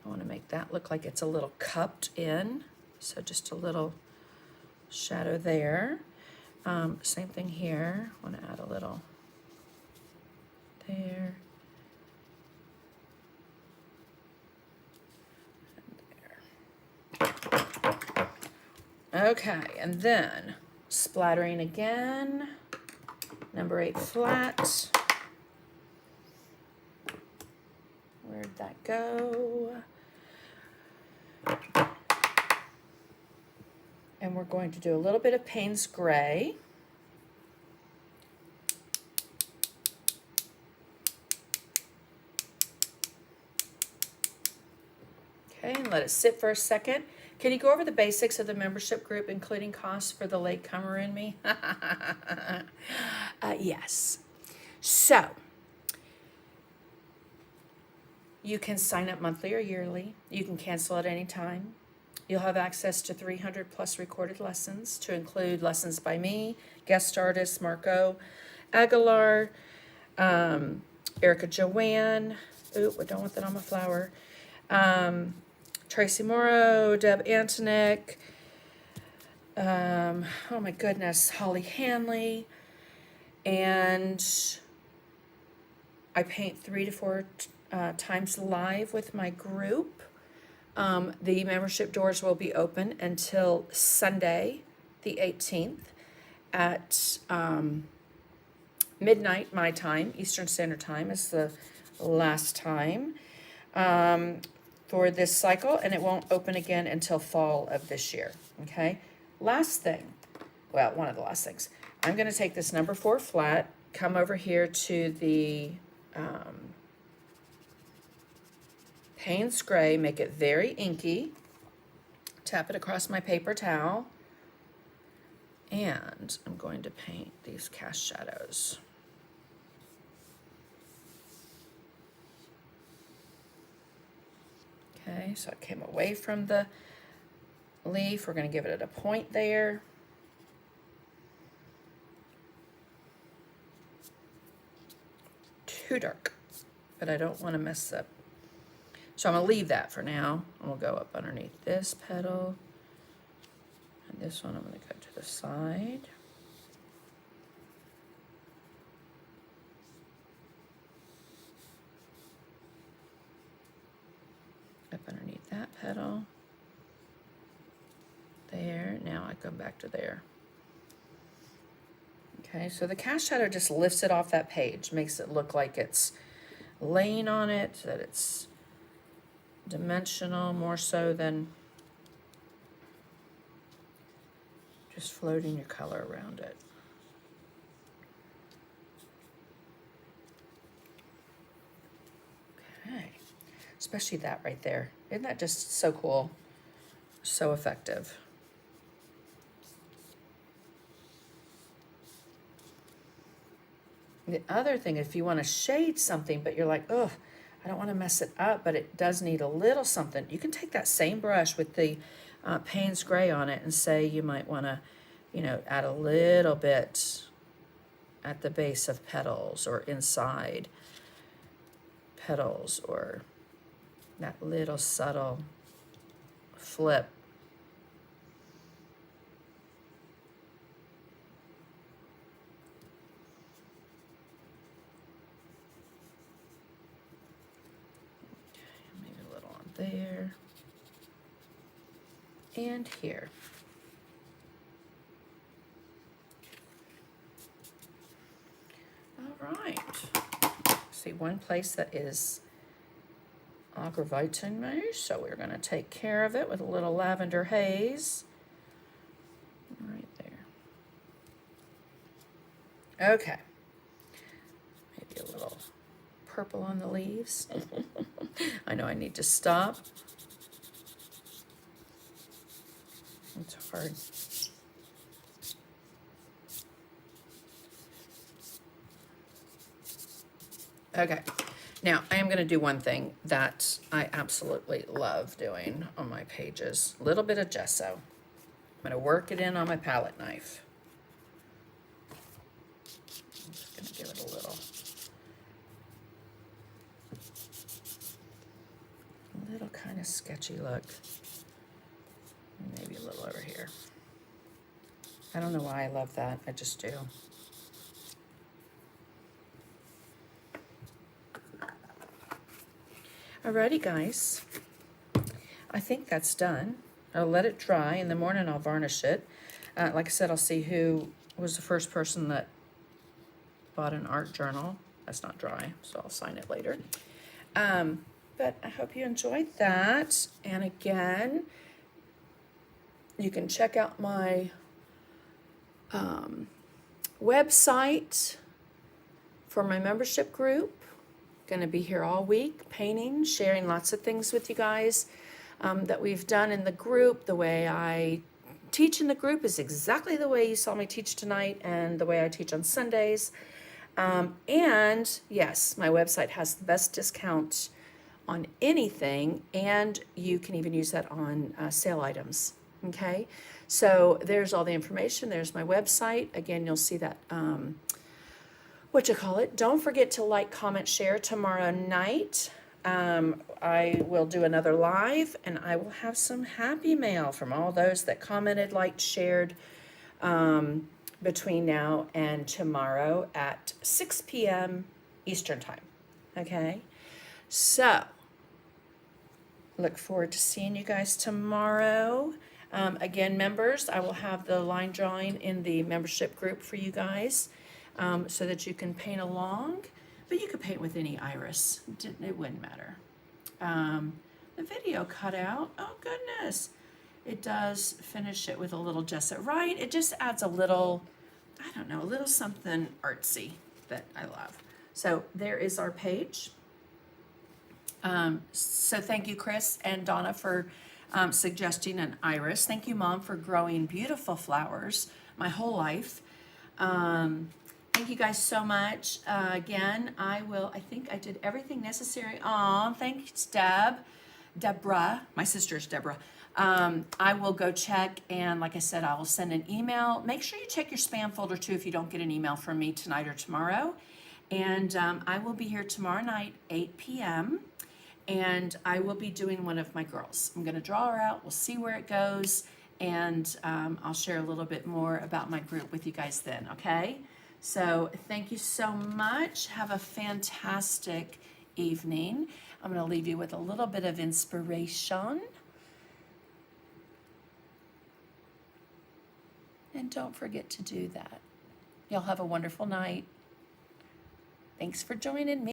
I want to make that look like it's a little cupped in. So just a little shadow there. Same thing here. I want to add a little there. And there. Okay, and then splattering again. Number 8 flat. Where'd that go? And we're going to do a little bit of Payne's Gray. Okay, and let it sit for a second. Can you go over the basics of the membership group, including costs for the latecomer in me? Yes. So, you can sign up monthly or yearly. You can cancel at any time. You'll have access to 300 plus recorded lessons, to include lessons by me, guest artists Marco Aguilar, Erica Joanne. Ooh, I don't want that on my flower. Tracy Morrow, Deb Antonick. Oh my goodness, Holly Hanley. And I paint 3 to 4 times live with my group. The membership doors will be open until Sunday, the 18th at midnight, my time. Eastern Standard Time is the last time for this cycle, and it won't open again until fall of this year, okay? Last thing, well, one of the last things. I'm going to take this number 4 flat, come over here to the Payne's Gray, make it very inky, tap it across my paper towel, and I'm going to paint these cast shadows. Okay, so I came away from the leaf. We're going to give it a point there. Too dark, but I don't want to mess up. So I'm going to leave that for now. And we'll go up underneath this petal. And this one I'm going to go to the side. Up underneath that petal. There. Now I come back to there. Okay, so the cast shadow just lifts it off that page, makes it look like it's laying on it, that it's dimensional more so than just floating your color around it. Okay, especially that right there. Isn't that just so cool? So effective. The other thing, if you want to shade something, but you're like, oh, I don't want to mess it up, but it does need a little something, you can take that same brush with the Payne's Gray on it and say you might want to, you know, add a little bit at the base of petals or inside petals, or that little subtle flip. and here. All right. See, one place that is aggravating me, so we're going to take care of it with a little lavender haze. Right there. Okay. Maybe a little purple on the leaves. I know I need to stop. It's hard. Okay, now I am going to do one thing that I absolutely love doing on my pages. A little bit of gesso. I'm going to work it in on my palette knife. I'm just going to give it a little kind of sketchy look. Maybe a little over here. I don't know why I love that. I just do. Alrighty, guys. I think that's done. I'll let it dry. In the morning, I'll varnish it. Like I said, I'll see who was the first person that bought an art journal. That's not dry, so I'll sign it later. But I hope you enjoyed that. And again, you can check out my website for my membership group. Going to be here all week, painting, sharing lots of things with you guys that we've done in the group. The way I teach in the group is exactly the way you saw me teach tonight and the way I teach on Sundays. And yes, my website has the best discount on anything, and you can even use that on sale items. Okay, so there's all the information. There's my website. Again, you'll see that don't forget to like, comment, share. Tomorrow night I will do another live, and I will have some happy mail from all those that commented, liked, shared between now and tomorrow at 6 p.m. Eastern time. Okay, so look forward to seeing you guys tomorrow. Again, members, I will have the line drawing in the membership group for you guys. So that you can paint along, but you could paint with any iris. It wouldn't matter. The video cut out. Oh goodness. It does finish it with a little gesso, right? It just adds a little, I don't know, a little something artsy that I love. So there is our page. So thank you, Chris and Donna, for suggesting an iris. Thank you, Mom, for growing beautiful flowers my whole life. Thank you guys so much. Again, I think I did everything necessary. Aw, thanks, Deborah. My sister's Deborah. I will go check, and like I said, I will send an email. Make sure you check your spam folder too if you don't get an email from me tonight or tomorrow. And I will be here tomorrow night, 8 p.m., and I will be doing one of my girls. I'm going to draw her out. We'll see where it goes, and I'll share a little bit more about my group with you guys then, okay? So thank you so much. Have a fantastic evening. I'm going to leave you with a little bit of inspiration. And don't forget to do that. Y'all have a wonderful night. Thanks for joining me.